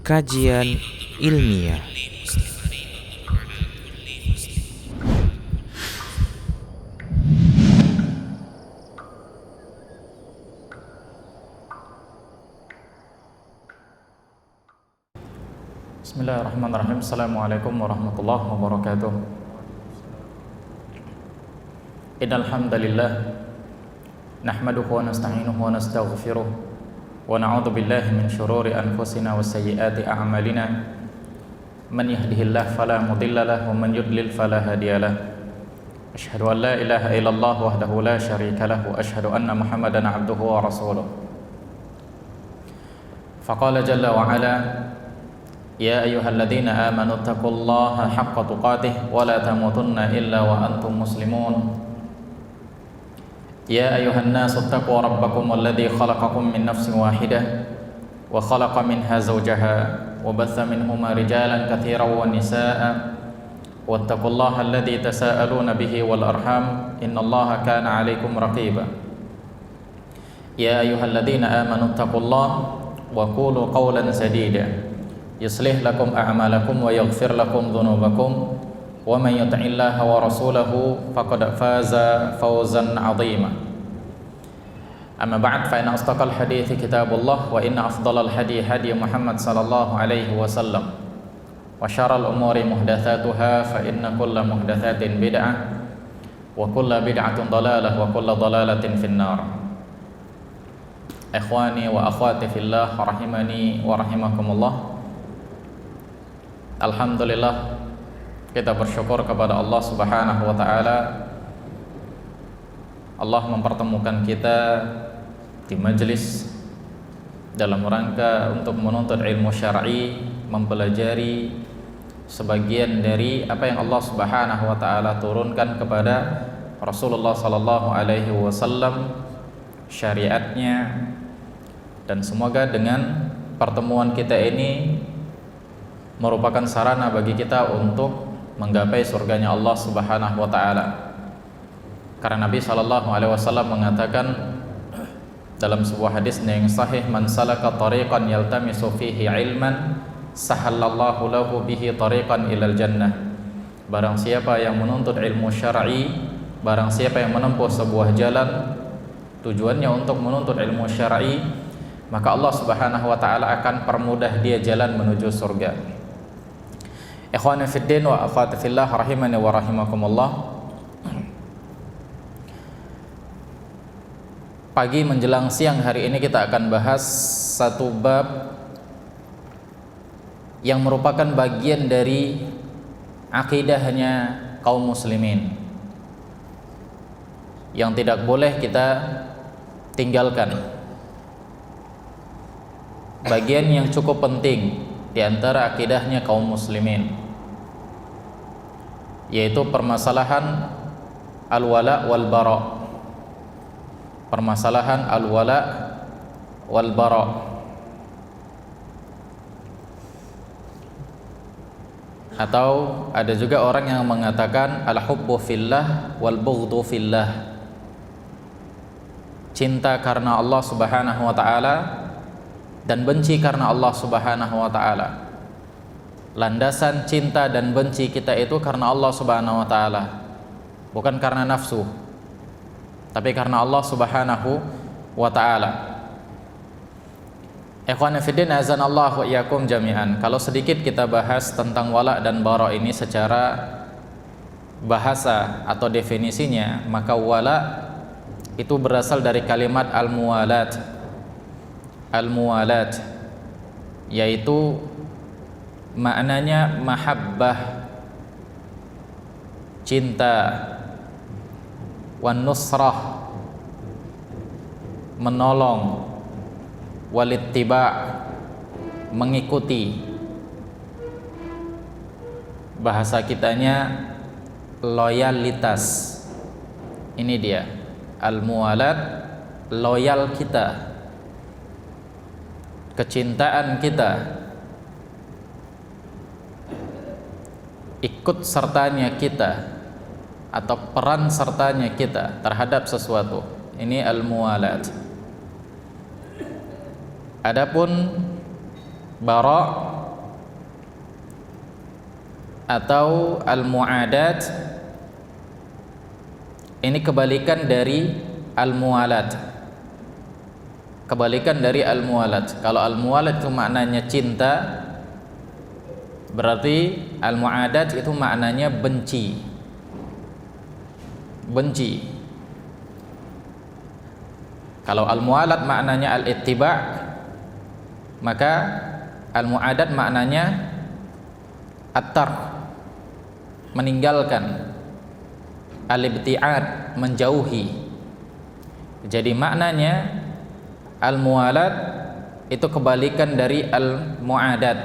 Kajian ilmiah. Bismillahirrahmanirrahim. Assalamualaikum warahmatullahi wabarakatuh. Innal hamdalillah nahmaduhu wa nasta'inuhu wa nastaghfiruh wa na'udzu billahi min shururi anfusina wa sayyiati a'malina. Man yahdihillahu fala mudilla lahu wa man yudlil fala hadiyalah. Asyhadu an la ilaha illallah wahdahu la syarika lahu wa asyhadu anna Muhammadan 'abduhu wa rasuluh. Faqala jalla wa 'ala Ya ayyuhalladzina amanu taqullaha haqqa tuqatih wa la tamutunna illa wa antum muslimun. Ya ayyuhan nasu taqu rabbakum alladzi khalaqakum min nafsin wahidah wa khalaqa minha zawjaha wa batha minhuma rijalan katsiran wa nisaa'a wattaqullaha alladzi tasaaluna bihi wal arham innallaha kana 'alaikum raqiba. Ya ayyuhalladzina amanu taqullaha wa qulu qawlan sadida yuslih lakum a'malakum wa yaghfir lakum dhunubakum wa man yuti'illaha wa rasulahu faqad faza fawzan 'azima. Amma ba'd, fa inna asdaqal hadithi kitabullah wa inna afdalal hadi hadi Muhammad sallallahu alaihi wasallam wa syarral umuri muhdatsatuha fa inna kulla muhdatsatin bid'ah wa kulla bid'atin dhalalah wa kulla dhalalatin finnar. Ikhwani wa akhwati fillah rahimani wa rahimakumullah. Alhamdulillah, kita bersyukur kepada Allah Subhanahu wa ta'ala. Allah mempertemukan kita di majelis dalam rangka untuk menuntut ilmu syar'i, mempelajari sebagian dari apa yang Allah Subhanahu wa ta'ala turunkan kepada Rasulullah sallallahu alaihi wasallam, syariatnya. Dan semoga dengan pertemuan kita ini merupakan sarana bagi kita untuk menggapai surganya Allah Subhanahu wa ta'ala. Karena Nabi sallallahu alaihi wasallam mengatakan dalam sebuah hadis yang sahih, man salaka tariqan yaltamisu fihi ilman sahallallahu lahu bihi tariqan ilal jannah. Barang siapa yang menuntut ilmu syar'i, barang siapa yang menempuh sebuah jalan tujuannya untuk menuntut ilmu syar'i, maka Allah Subhanahu wa ta'ala akan permudah dia jalan menuju surga. Ikhwani fiddin wa akhwati fillah rahimani wa rahimakumullah. Pagi menjelang siang hari ini kita akan bahas satu bab yang merupakan bagian dari akidahnya kaum muslimin yang tidak boleh kita tinggalkan. Bagian yang cukup penting di antara akidahnya kaum muslimin, yaitu permasalahan al-wala wal bara. Permasalahan al-wala wal bara. Atau ada juga orang yang mengatakan al-hubbu fillah wal bughdhu fillah. Cinta karena Allah Subhanahu wa ta'ala dan benci karena Allah Subhanahu wa ta'ala. Landasan cinta dan benci kita itu karena Allah Subhanahu wa ta'ala, bukan karena nafsu, tapi karena Allah Subhanahu wa ta'ala. Ikhwan fillah, azanallahu wa iyyakum jami'an. Kalau sedikit kita bahas tentang wala dan bara ini secara bahasa atau definisinya, maka wala itu berasal dari kalimat al-muwalat. Al-muwalat yaitu maknanya mahabbah, cinta, wan nusrah, menolong, walittiba, mengikuti. Bahasa kitanya loyalitas. Ini dia al-muwalat, loyal kita, kecintaan kita, ikut sertanya kita atau peran sertanya kita terhadap sesuatu. Ini al-muwalat. Adapun bara' atau al-mu'adat ini kebalikan dari al-muwalat. Kebalikan dari al-muwalat. Kalau al-muwalat itu maknanya cinta, berarti al-mu'adat itu maknanya benci. Benci. Kalau al-muwalat maknanya al-ittiba', maka al-mu'adat maknanya at-tark, meninggalkan, al-ibti'ad, menjauhi. Jadi maknanya al-muwalat itu kebalikan dari al-mu'adat,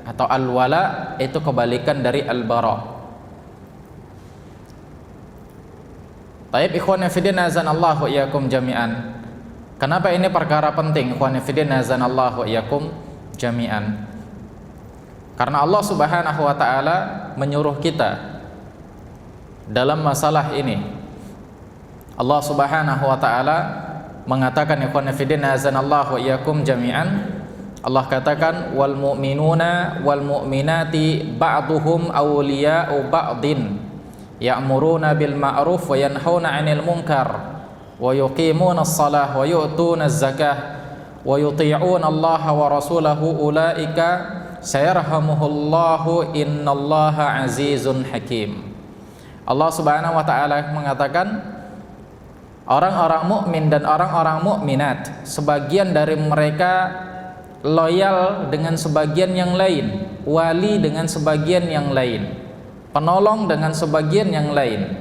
atau al-wala itu kebalikan dari al-bara. Taib ikhwan fillah azanallahu iyyakum jami'an. Kenapa ini perkara penting ikhwan fillah azanallahu iyyakum jami'an? Karena Allah Subhanahu wa taala menyuruh kita dalam masalah ini. Allah Subhanahu wa taala mengatakan ikhwan fillah azanallahu iyyakum jami'an, Allah katakan wal mu'minuna wal mu'minati ba'duhum awliya'u ba'din ya'muruna bil ma'ruf wa yanhauna 'anil munkar wa yuqimuna as-salah wa yu'tuna az-zakah wa yuti'una Allah wa rasulahu ulaika sayarhamuhullahu innallaha azizun hakim. Allah Subhanahu wa taala mengatakan orang-orang mukmin dan orang-orang mukminat, sebagian dari mereka loyal dengan sebagian yang lain, wali dengan sebagian yang lain, penolong dengan sebagian yang lain.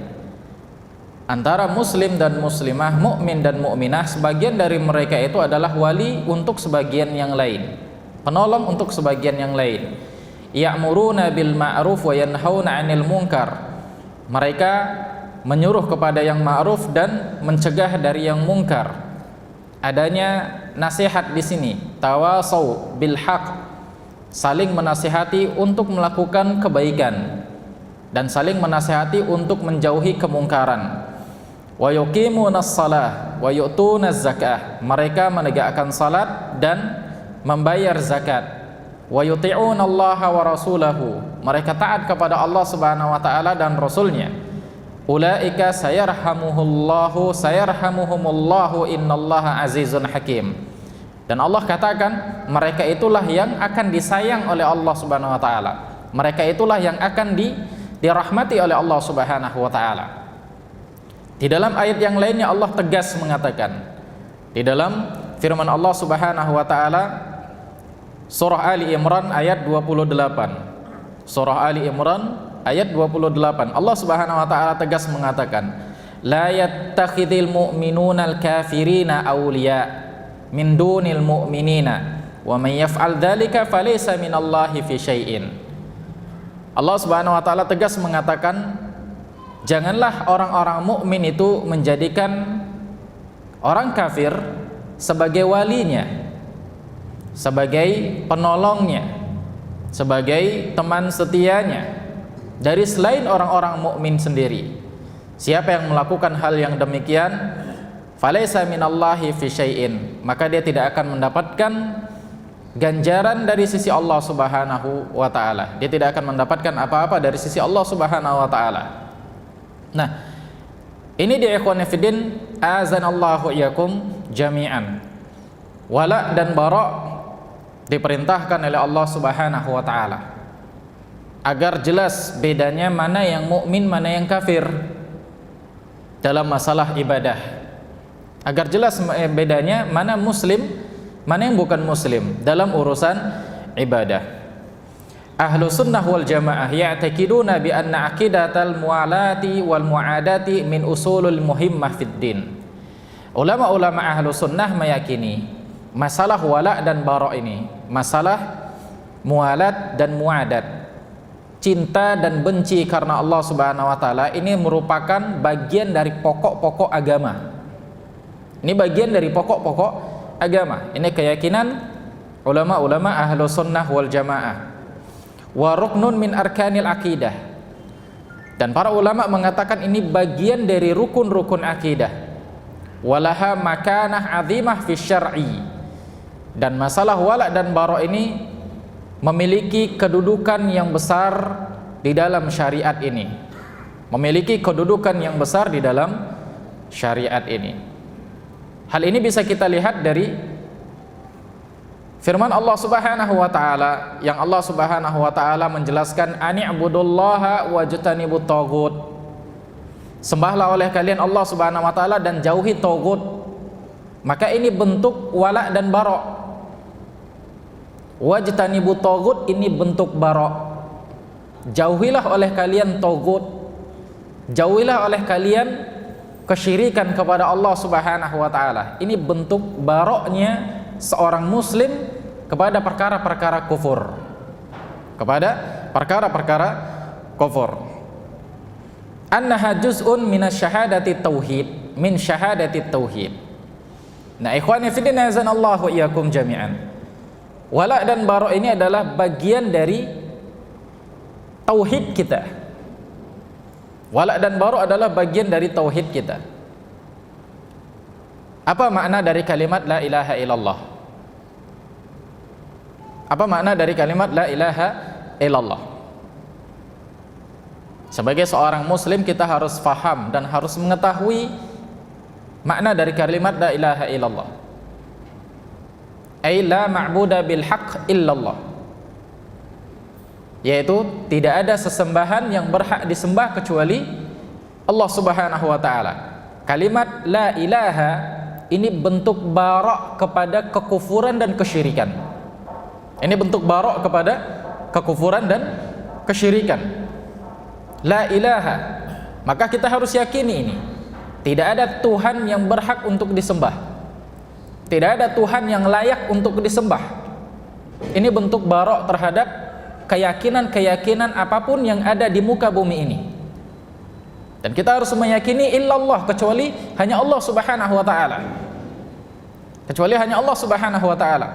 Antara muslim dan muslimah, mukmin dan mukminah, sebagian dari mereka itu adalah wali untuk sebagian yang lain, penolong untuk sebagian yang lain. Ya'muruna bil ma'ruf wa yanhauna 'anil munkar. Mereka menyuruh kepada yang ma'ruf dan mencegah dari yang mungkar. Adanya nasihat di sini, tawasau bil haq, saling menasihati untuk melakukan kebaikan dan saling menasihati untuk menjauhi kemungkaran. Wa yuqimunas shalah wa yu'tunaz zakah. Mereka menegakkan salat dan membayar zakat. Wa yuti'una Allah wa rasulahu. Mereka taat kepada Allah Subhanahu wa taala dan rasulnya. Ulaika sayarhamuhumullahu innallaha azizun hakim. Dan Allah katakan mereka itulah yang akan disayang oleh Allah Subhanahu wa taala. Mereka itulah yang akan dirahmati oleh Allah Subhanahu wa taala. Di dalam ayat yang lainnya Allah tegas mengatakan, di dalam firman Allah Subhanahu wa taala surah Ali Imran ayat 28. Surah Ali Imran ayat 28, Allah Subhanahu wa taala tegas mengatakan, la yattakhidhul mu'minuna al-kafirina awliya min dunil mu'minina wa man yaf'al dzalika falaysa minallahi fi syai'in. Allah Subhanahu wa taala tegas mengatakan, janganlah orang-orang mukmin itu menjadikan orang kafir sebagai walinya, sebagai penolongnya, sebagai teman setianya dari selain orang-orang mukmin sendiri. Siapa yang melakukan hal yang demikian, falaysa minallahi fi syai'in, maka dia tidak akan mendapatkan ganjaran dari sisi Allah Subhanahu wa taala. Dia tidak akan mendapatkan apa-apa dari sisi Allah Subhanahu wa taala. Nah, ini dia ikhwan fillah azanallahu iyyakum jami'an. Wala dan bara diperintahkan oleh Allah Subhanahu wa taala agar jelas bedanya mana yang mukmin, mana yang kafir dalam masalah ibadah. Agar jelas bedanya mana muslim, mana yang bukan muslim dalam urusan ibadah. Ahlu sunnah wal jamaah ya'taqiduna bi anna aqidatal mu'alati wal mu'adati min usulul muhimmah fid din. Ulama-ulama ahlu sunnah meyakini masalah wala dan bara ini, masalah mu'alat dan mu'adat, cinta dan benci karena Allah Subhanahu wa taala, ini merupakan bagian dari pokok-pokok agama. Ini bagian dari pokok-pokok agama. Ini keyakinan ulama-ulama ahlu sunnah wal jamaah. Wa ruknun min arkanil akidah. Dan para ulama mengatakan ini bagian dari rukun-rukun akidah. Walaha makanah azimah fi syar'i. Dan masalah wala dan bara ini memiliki kedudukan yang besar di dalam syariat ini. Memiliki kedudukan yang besar di dalam syariat ini. Hal ini bisa kita lihat dari firman Allah Subhanahu wa taala, yang Allah Subhanahu wa taala menjelaskan ani'budullaha wajtanibut taghut. Sembahlah oleh kalian Allah Subhanahu wa taala dan jauhi taghut. Maka ini bentuk wala dan bara. Wajtanibut taghut ini bentuk bara. Jauhilah oleh kalian taghut. Jauhilah oleh kalian kesyirikan kepada Allah Subhanahu wa taala. Ini bentuk baroknya seorang muslim kepada perkara-perkara kufur. Kepada perkara-perkara kufur. Annaha juz'un minasyahadati tauhid, min syahadati tauhid. Nah, ikhwani fillah azanallahu wa iyyakum jami'an. Wala dan bara ini adalah bagian dari tauhid kita. Wala dan bara adalah bagian dari tauhid kita. Apa makna dari kalimat la ilaha illallah? Apa makna dari kalimat la ilaha illallah? Sebagai seorang muslim kita harus faham dan harus mengetahui makna dari kalimat la ilaha illallah. Ay la ma'buda bil haqq illallah. Yaitu tidak ada sesembahan yang berhak disembah kecuali Allah Subhanahu wa taala. Kalimat la ilaha ini bentuk barok kepada kekufuran dan kesyirikan. Ini bentuk barok kepada kekufuran dan kesyirikan. La ilaha. Maka kita harus yakini ini. Tidak ada Tuhan yang berhak untuk disembah. Tidak ada Tuhan yang layak untuk disembah. Ini bentuk barok terhadap keyakinan-keyakinan apapun yang ada di muka bumi ini. Dan kita harus meyakini illallah, kecuali hanya Allah Subhanahu wa taala. Kecuali hanya Allah Subhanahu wa taala.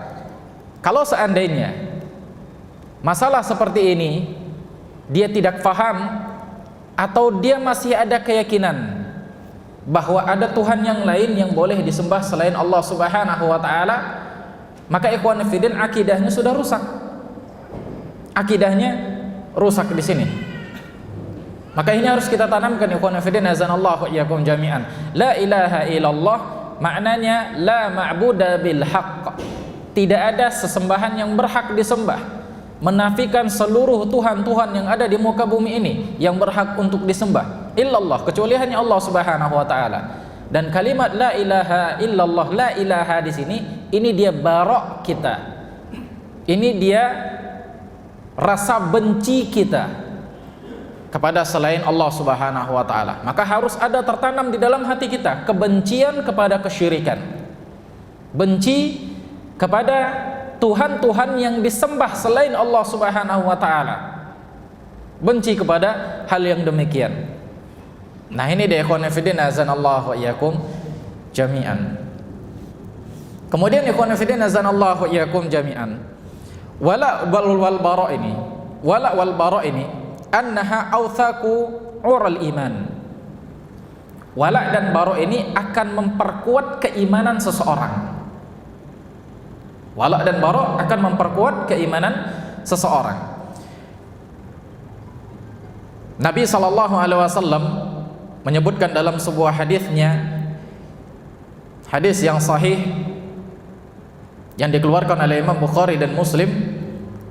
Kalau seandainya masalah seperti ini dia tidak faham atau dia masih ada keyakinan bahwa ada Tuhan yang lain yang boleh disembah selain Allah Subhanahu wa taala, maka ikhwan fillah akidahnya sudah rusak. Akidahnya rusak di sini. Maka ini harus kita tanamkan ikhwan fillah azanallahu iyyakum jami'an. La ilaha illallah maknanya la ma'buda bil haqq. Tidak ada sesembahan yang berhak disembah. Menafikan seluruh tuhan-tuhan yang ada di muka bumi ini yang berhak untuk disembah illallah, kecuali hanya Allah Subhanahu wa taala. Dan kalimat la ilaha illallah, la ilaha di sini ini dia barok kita. Ini dia rasa benci kita kepada selain Allah Subhanahu wa taala. Maka harus ada tertanam di dalam hati kita kebencian kepada kesyirikan. Benci kepada Tuhan-Tuhan yang disembah selain Allah Subhanahu wa taala. Benci kepada hal yang demikian. Nah, ini deh ikhwan fillah azanallahu wa iyyakum jami'an. Kemudian ikhwan fillah azanallahu wa iyyakum jami'an. Wala wal bara ini, wala wal bara ini annaha awthaku ural iman. Wala dan bara ini akan memperkuat keimanan seseorang. Wala dan bara akan memperkuat keimanan seseorang. Nabi SAW menyebutkan dalam sebuah hadisnya, hadis yang sahih yang dikeluarkan oleh Imam Bukhari dan Muslim,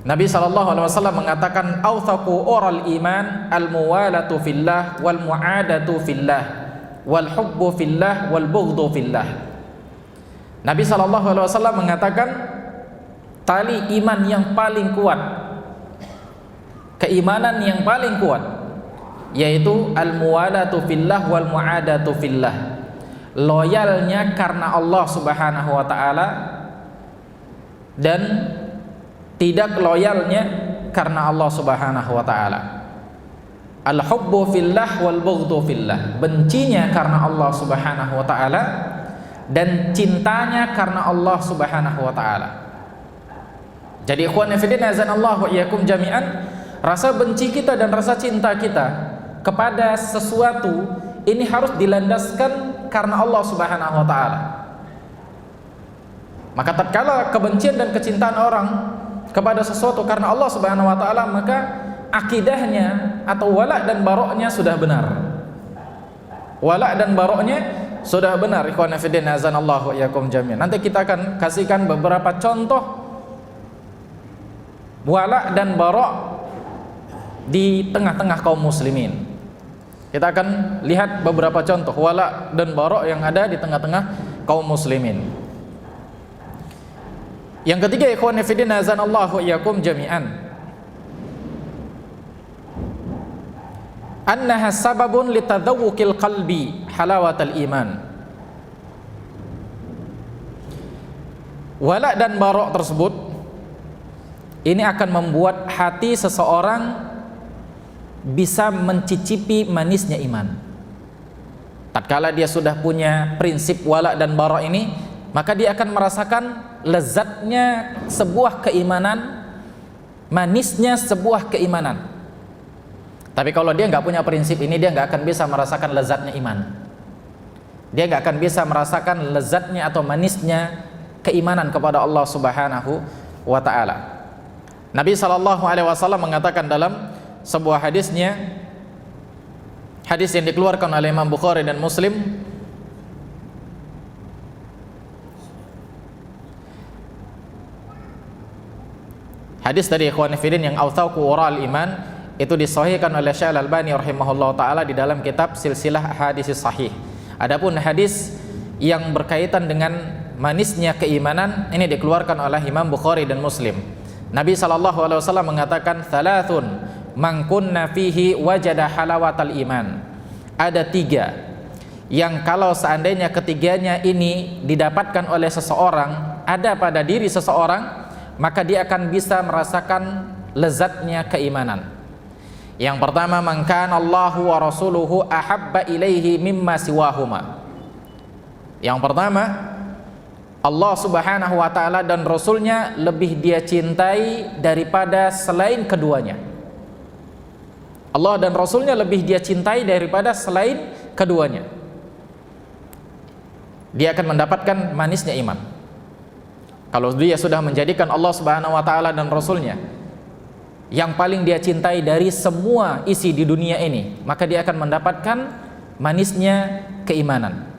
Nabi SAW mengatakan awthaqu oral iman al-muwalatu fillah wal mu'adatu fillah wal hubbu fillah wal bughdu fillah. Nabi SAW mengatakan tali iman yang paling kuat, keimanan yang paling kuat, yaitu al-muwalatu fillah wal mu'adatu fillah. Loyalnya karena Allah Subhanahu wa taala dan tidak loyalnya karena Allah Subhanahu wa taala. Al-hubbu fillah wal bughdu fillah. Bencinya karena Allah Subhanahu wa taala dan cintanya karena Allah Subhanahu wa taala. Jadi ikhwan fillah azanallahu wa iyyakum jami'an, rasa benci kita dan rasa cinta kita kepada sesuatu ini harus dilandaskan karena Allah Subhanahu wa taala. Maka tatkala kebencian dan kecintaan orang kepada sesuatu karena Allah Subhanahu wa taala, maka akidahnya atau wala dan baroknya sudah benar. Wala dan baroknya sudah benar. Ikhwan fillah, azanallahu wa iyyakum jami'an. Nanti kita akan kasihkan beberapa contoh wala dan barok di tengah-tengah kaum muslimin. Kita akan lihat beberapa contoh wala dan barok yang ada di tengah-tengah kaum muslimin. Yang ketiga, ikhwan fillah, azanallahu wa iyyakum jami'an, annaha sababun litadzawuqil qalbi halawatal iman. Wala dan barok tersebut ini akan membuat hati seseorang bisa mencicipi manisnya iman. Tatkala dia sudah punya prinsip wala dan barok ini, maka dia akan merasakan lezatnya sebuah keimanan, manisnya sebuah keimanan. Tapi kalau dia nggak punya prinsip ini, dia nggak akan bisa merasakan lezatnya iman. Dia nggak akan bisa merasakan lezatnya atau manisnya keimanan kepada Allah Subhanahu wa taala. Nabi SAW mengatakan dalam sebuah hadisnya, hadis yang dikeluarkan oleh Imam Bukhari dan Muslim, hadis dari ikhwan fillah yang awthaqu ural iman, itu disahihkan oleh Syekh Al-Albani rahimahullah taala di dalam kitab Silsilah Hadis Sahih. Adapun hadis yang berkaitan dengan manisnya keimanan ini dikeluarkan oleh Imam Bukhari dan Muslim. Nabi SAW mengatakan, thalathun man kunna fihi wajada halawatal iman. Ada 3 yang kalau seandainya ketiganya ini didapatkan oleh seseorang, ada pada diri seseorang, maka dia akan bisa merasakan lezatnya keimanan. Yang pertama, man kana Allahu wa rasuluhu ahabba ilaihi mimma siwahuma. Yang pertama, Allah Subhanahu wa taala dan Rasulnya lebih dia cintai daripada selain keduanya. Allah dan Rasulnya lebih dia cintai daripada selain keduanya. Dia akan mendapatkan manisnya iman. Kalau dia sudah menjadikan Allah Subhanahu wa taala dan Rasulnya yang paling dia cintai dari semua isi di dunia ini, maka dia akan mendapatkan manisnya keimanan.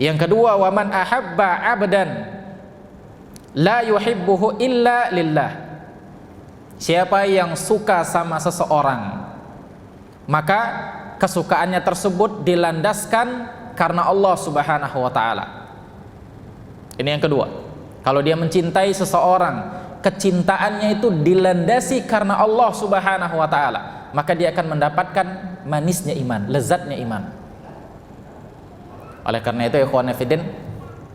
Yang kedua, waman ahabba abdan la yuhibbuhu illa lillah. Siapa yang suka sama seseorang, maka kesukaannya tersebut dilandaskan karena Allah Subhanahu wa taala. Ini yang kedua. Kalau dia mencintai seseorang, kecintaannya itu dilandasi karena Allah Subhanahu wa taala, maka dia akan mendapatkan manisnya iman, lezatnya iman. Oleh karena itu, ikhwan fillah,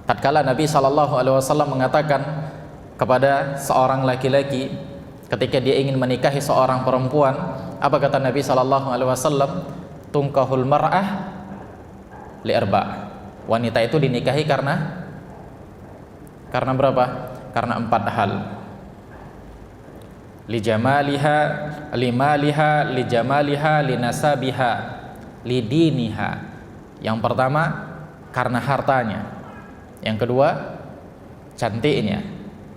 tatkala Nabi SAW mengatakan kepada seorang laki-laki ketika dia ingin menikahi seorang perempuan, apa kata Nabi SAW? Tunkahul mar'ah li arba'. Wanita itu dinikahi karena berapa? Karena 4 hal. Li jamaliha, li maliha, li jamaliha, li nasabiha, li diniha. Yang pertama, karena hartanya. Yang kedua, cantiknya.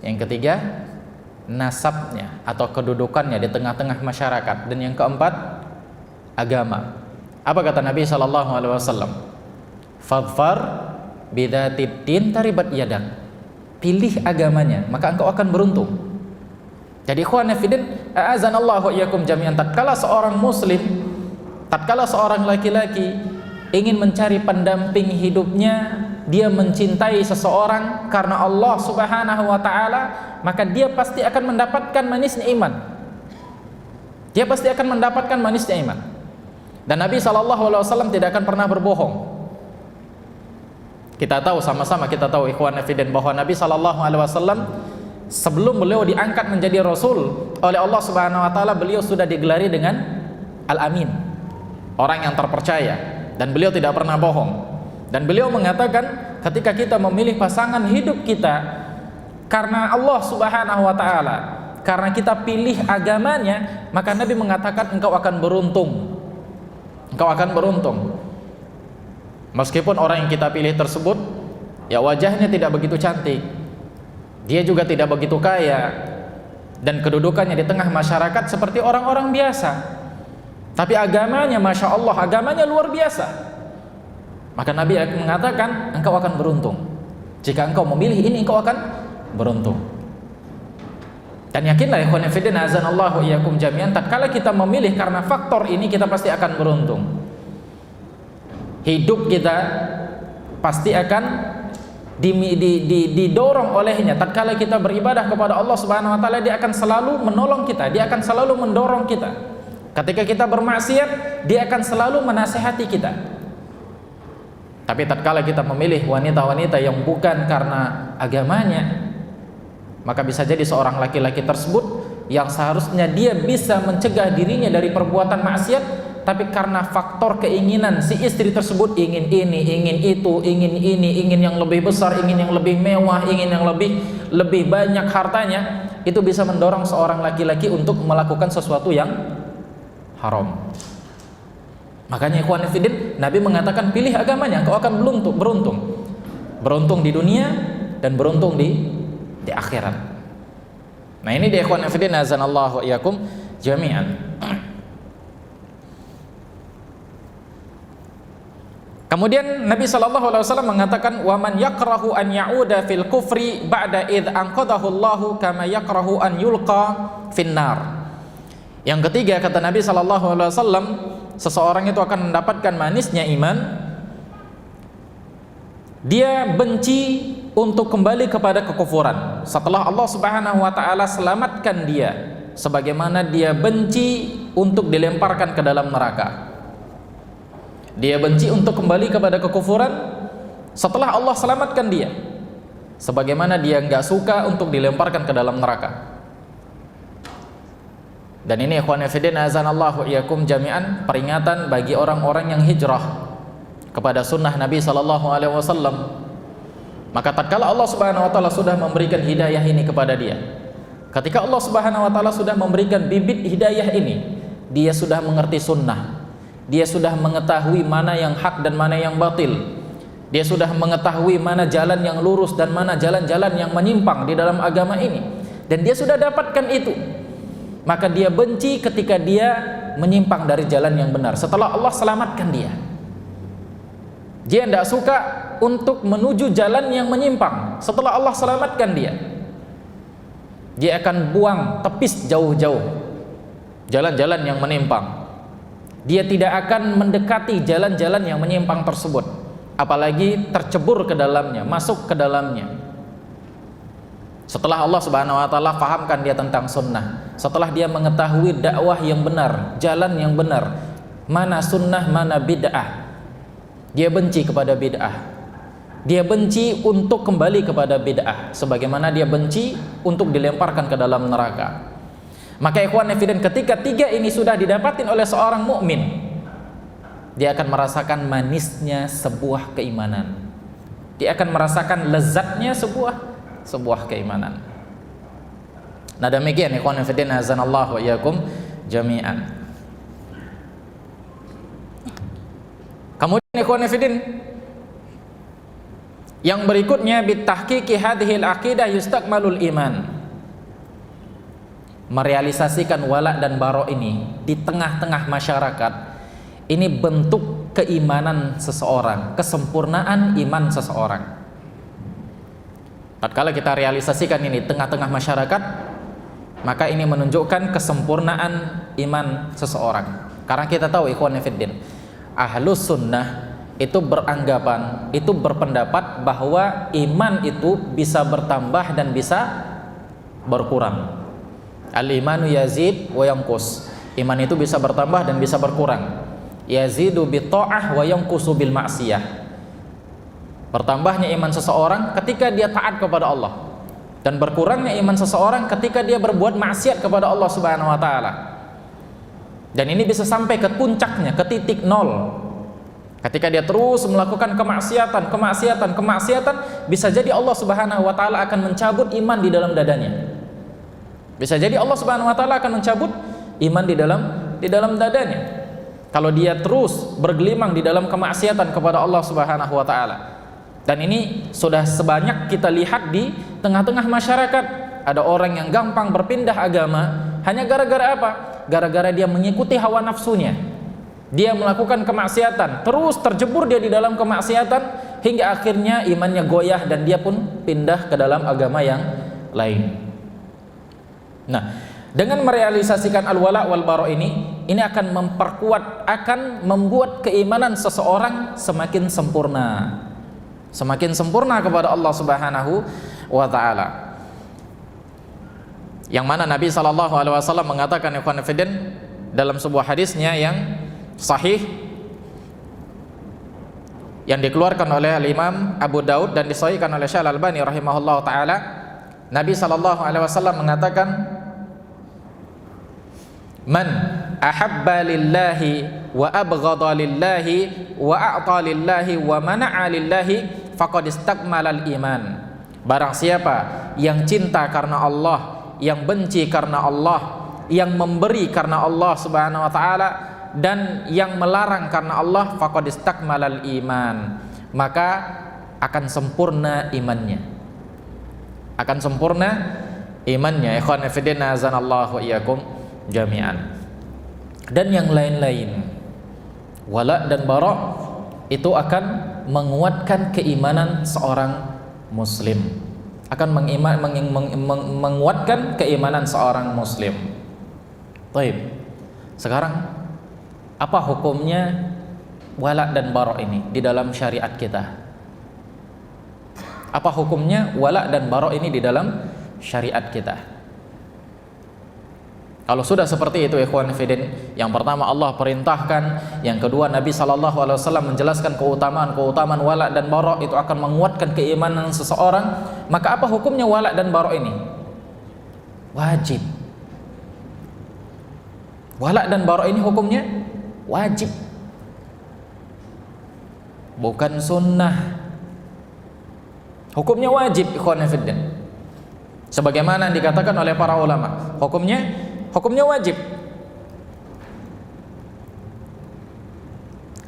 Yang ketiga, nasabnya atau kedudukannya di tengah-tengah masyarakat. Dan yang keempat, agama. Apa kata Nabi SAW? Fadfar bidatid din taribat yadak. Pilih agamanya, maka engkau akan beruntung. Jadi ikhwan fillah, a'azanallahu wa iyyakum jami'an, tatkala seorang muslim, tatkala seorang laki-laki ingin mencari pendamping hidupnya, dia mencintai seseorang karena Allah Subhanahu wa taala, maka dia pasti akan mendapatkan manisnya iman. Dia pasti akan mendapatkan manisnya iman. Dan Nabi SAW tidak akan pernah berbohong. Kita tahu sama-sama, kita tahu ikhwan fillah, bahwa Nabi SAW sebelum beliau diangkat menjadi Rasul oleh Allah Subhanahu wa taala, beliau sudah digelari dengan Al-Amin, orang yang terpercaya, dan beliau tidak pernah bohong. Dan beliau mengatakan, ketika kita memilih pasangan hidup kita karena Allah Subhanahu wa taala, karena kita pilih agamanya, maka Nabi mengatakan engkau akan beruntung. Engkau akan beruntung. Meskipun orang yang kita pilih tersebut, ya wajahnya tidak begitu cantik, Dia juga tidak begitu kaya dan kedudukannya di tengah masyarakat seperti orang-orang biasa, tapi agamanya Masya Allah, agamanya luar biasa. Maka Nabi mengatakan, engkau akan beruntung. Jika engkau memilih ini, engkau akan beruntung. Dan yakinlah ikhwan fillah azanallahu iyyakum jami'an, tatkala kita memilih karena faktor ini, kita pasti akan beruntung. Hidup kita pasti akan didorong olehnya. Tatkala kita beribadah kepada Allah Subhanahu wa taala, dia akan selalu menolong kita, dia akan selalu mendorong kita. Ketika kita bermaksiat, dia akan selalu menasihati kita. Tapi tatkala kita memilih wanita-wanita yang bukan karena agamanya, maka bisa jadi seorang laki-laki tersebut yang seharusnya dia bisa mencegah dirinya dari perbuatan maksiat, tapi karena faktor keinginan si istri tersebut, ingin ini, ingin itu, ingin ini, ingin yang lebih besar, ingin yang lebih mewah, ingin yang lebih banyak hartanya, itu bisa mendorong seorang laki-laki untuk melakukan sesuatu yang haram. Makanya ikhwan fillah, Nabi mengatakan pilih agamanya, engkau akan beruntung di dunia dan beruntung di akhirat. Nah, ini dia ikhwan fillah azanallahu iyyakum jami'an. Kemudian Nabi sallallahu alaihi wasallam mengatakan, wa man yakrahu an ya'uda fil kufri ba'da id anqadahu Allahu kama yakrahu an yulqa finnar. Yang ketiga, kata Nabi sallallahu alaihi wasallam, seseorang itu akan mendapatkan manisnya iman. Dia benci untuk kembali kepada kekufuran setelah Allah Subhanahu wa taala selamatkan dia, sebagaimana dia benci untuk dilemparkan ke dalam neraka. Dia benci untuk kembali kepada kekufuran setelah Allah selamatkan dia, sebagaimana dia enggak suka untuk dilemparkan ke dalam neraka. Dan ini ikhwan fillah azanallahu iyyakum jami'an, peringatan bagi orang-orang yang hijrah kepada sunnah Nabi sallallahu alaihi wasallam. Maka tatkala Allah Subhanahu wa taala sudah memberikan hidayah ini kepada dia, ketika Allah Subhanahu wa taala sudah memberikan bibit hidayah ini, dia sudah mengerti sunnah, dia sudah mengetahui mana yang hak dan mana yang batil, dia sudah mengetahui mana jalan yang lurus dan mana jalan-jalan yang menyimpang di dalam agama ini, dan dia sudah dapatkan itu. Maka dia benci ketika dia menyimpang dari jalan yang benar setelah Allah selamatkan dia. Dia tidak suka untuk menuju jalan yang menyimpang setelah Allah selamatkan dia. Dia akan buang, tepis jauh-jauh jalan-jalan yang menyimpang. Dia tidak akan mendekati jalan-jalan yang menyimpang tersebut, apalagi tercebur ke dalamnya, masuk ke dalamnya. Setelah Allah Subhanahu wa taala fahamkan dia tentang sunnah, setelah dia mengetahui dakwah yang benar, jalan yang benar, mana sunnah, mana bid'ah, dia benci kepada bid'ah. Dia benci untuk kembali kepada bid'ah, sebagaimana dia benci untuk dilemparkan ke dalam neraka. Maka ikhwan fillah, ketika tiga ini sudah didapatin oleh seorang mukmin, dia akan merasakan manisnya sebuah keimanan. Dia akan merasakan lezatnya sebuah keimanan. Nah, demikian ikhwan fillah azanallahu wa iyyakum jami'an. Kemudian ikhwan fillah, yang berikutnya bitahqiqi hadhil aqidah yustakmalul iman. Merealisasikan wala dan bara ini di tengah-tengah masyarakat, ini bentuk keimanan seseorang, kesempurnaan iman seseorang. Tatkala kita realisasikan ini tengah-tengah masyarakat, maka ini menunjukkan kesempurnaan iman seseorang. Karena kita tahu ikhwan fillah, ahlus sunnah itu beranggapan, itu berpendapat bahwa iman itu bisa bertambah dan bisa berkurang. Al-imanu yazid wa yanqus. Iman itu bisa bertambah dan bisa berkurang. Yazidu bi ta'ah wa yanqusu bil ma'siyah. Bertambahnya iman seseorang ketika dia taat kepada Allah, dan berkurangnya iman seseorang ketika dia berbuat maksiat kepada Allah Subhanahu wa taala. Dan ini bisa sampai ke puncaknya, ke titik nol. Ketika dia terus melakukan kemaksiatan, bisa jadi Allah Subhanahu wa taala akan mencabut iman di dalam dadanya. Bisa jadi Allah Subhanahu wa taala akan mencabut iman di dalam dadanya kalau dia terus bergelimang di dalam kemaksiatan kepada Allah Subhanahu wa taala. Dan ini sudah sebanyak kita lihat di tengah-tengah masyarakat ada orang yang gampang berpindah agama hanya gara-gara apa? Gara-gara dia mengikuti hawa nafsunya. Dia melakukan kemaksiatan, terus terjebur dia di dalam kemaksiatan hingga akhirnya imannya goyah dan dia pun pindah ke dalam agama yang lain. Nah, dengan merealisasikan al-wala wal bara ini akan memperkuat, akan membuat keimanan seseorang semakin sempurna. Semakin sempurna kepada Allah Subhanahu wa taala. Yang mana Nabi SAW mengatakan ikhwan fillah dalam sebuah hadisnya yang sahih yang dikeluarkan oleh Imam Abu Daud dan disahihkan oleh Syekh Al-Albani rahimahullah taala, Nabi SAW mengatakan, man ahabba lillahi wa abghadha lillahi wa a'ta lillahi wa mana'a lillahi faqad istakmalal iman. Barang siapa yang cinta karena Allah, yang benci karena Allah, yang memberi karena Allah Subhanahu wa taala dan yang melarang karena Allah, faqad istakmalal iman, maka akan sempurna imannya. Akan sempurna imannya. Ikhwan fillah azanallahu wa iyyakum jami'an. Dan yang lain-lain, wala dan bara itu akan menguatkan keimanan seorang muslim, akan menguatkan keimanan seorang muslim. Baik. Sekarang apa hukumnya wala dan bara ini di dalam syariat kita? Apa hukumnya wala dan bara ini di dalam syariat kita? Kalau sudah seperti itu ikhwan fillah, yang pertama Allah perintahkan, yang kedua Nabi SAW menjelaskan keutamaan wala dan bara itu akan menguatkan keimanan seseorang, maka apa hukumnya wala dan bara ini? Wajib. Wala dan bara ini hukumnya wajib, bukan sunnah. Hukumnya wajib ikhwan fillah, sebagaimana dikatakan oleh para ulama, hukumnya wajib.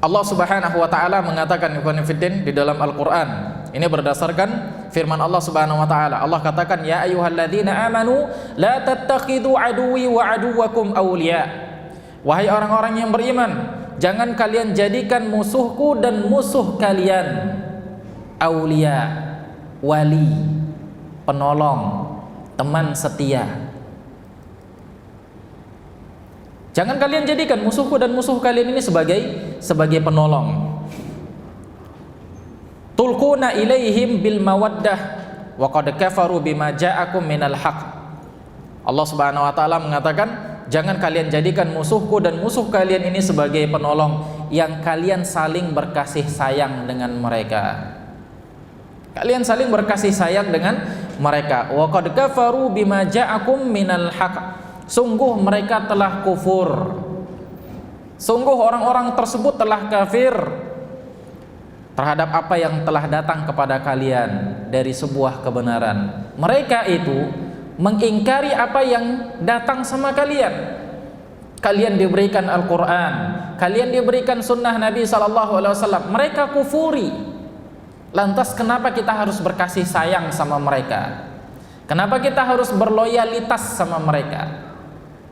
Allah Subhanahu wa taala mengatakan ikhwan fillah di dalam Al-Qur'an. Ini berdasarkan firman Allah Subhanahu wa taala. Allah katakan, ya ayyuhalladzina amanu la tattakhidu aduwwi wa aduwwakum awliya. Wahai orang-orang yang beriman, jangan kalian jadikan musuhku dan musuh kalian awliya, wali, penolong, teman setia. Jangan kalian jadikan musuhku dan musuh kalian ini sebagai penolong. Tulquna ilaihim bil mawaddah wa qad kafaru bima ja'akum minal haq. Allah Subhanahu wa taala mengatakan, jangan kalian jadikan musuhku dan musuh kalian ini sebagai penolong yang kalian saling berkasih sayang dengan mereka. Kalian saling berkasih sayang dengan mereka. Wa qad kafaru bima ja'akum minal haq. Sungguh mereka telah kufur. Sungguh orang-orang tersebut telah kafir terhadap apa yang telah datang kepada kalian dari sebuah kebenaran. Mereka itu mengingkari apa yang datang sama kalian. Kalian diberikan Al-Quran, kalian diberikan sunnah Nabi SAW, mereka kufuri. Lantas kenapa kita harus berkasih sayang sama mereka? Kenapa kita harus berloyalitas sama mereka?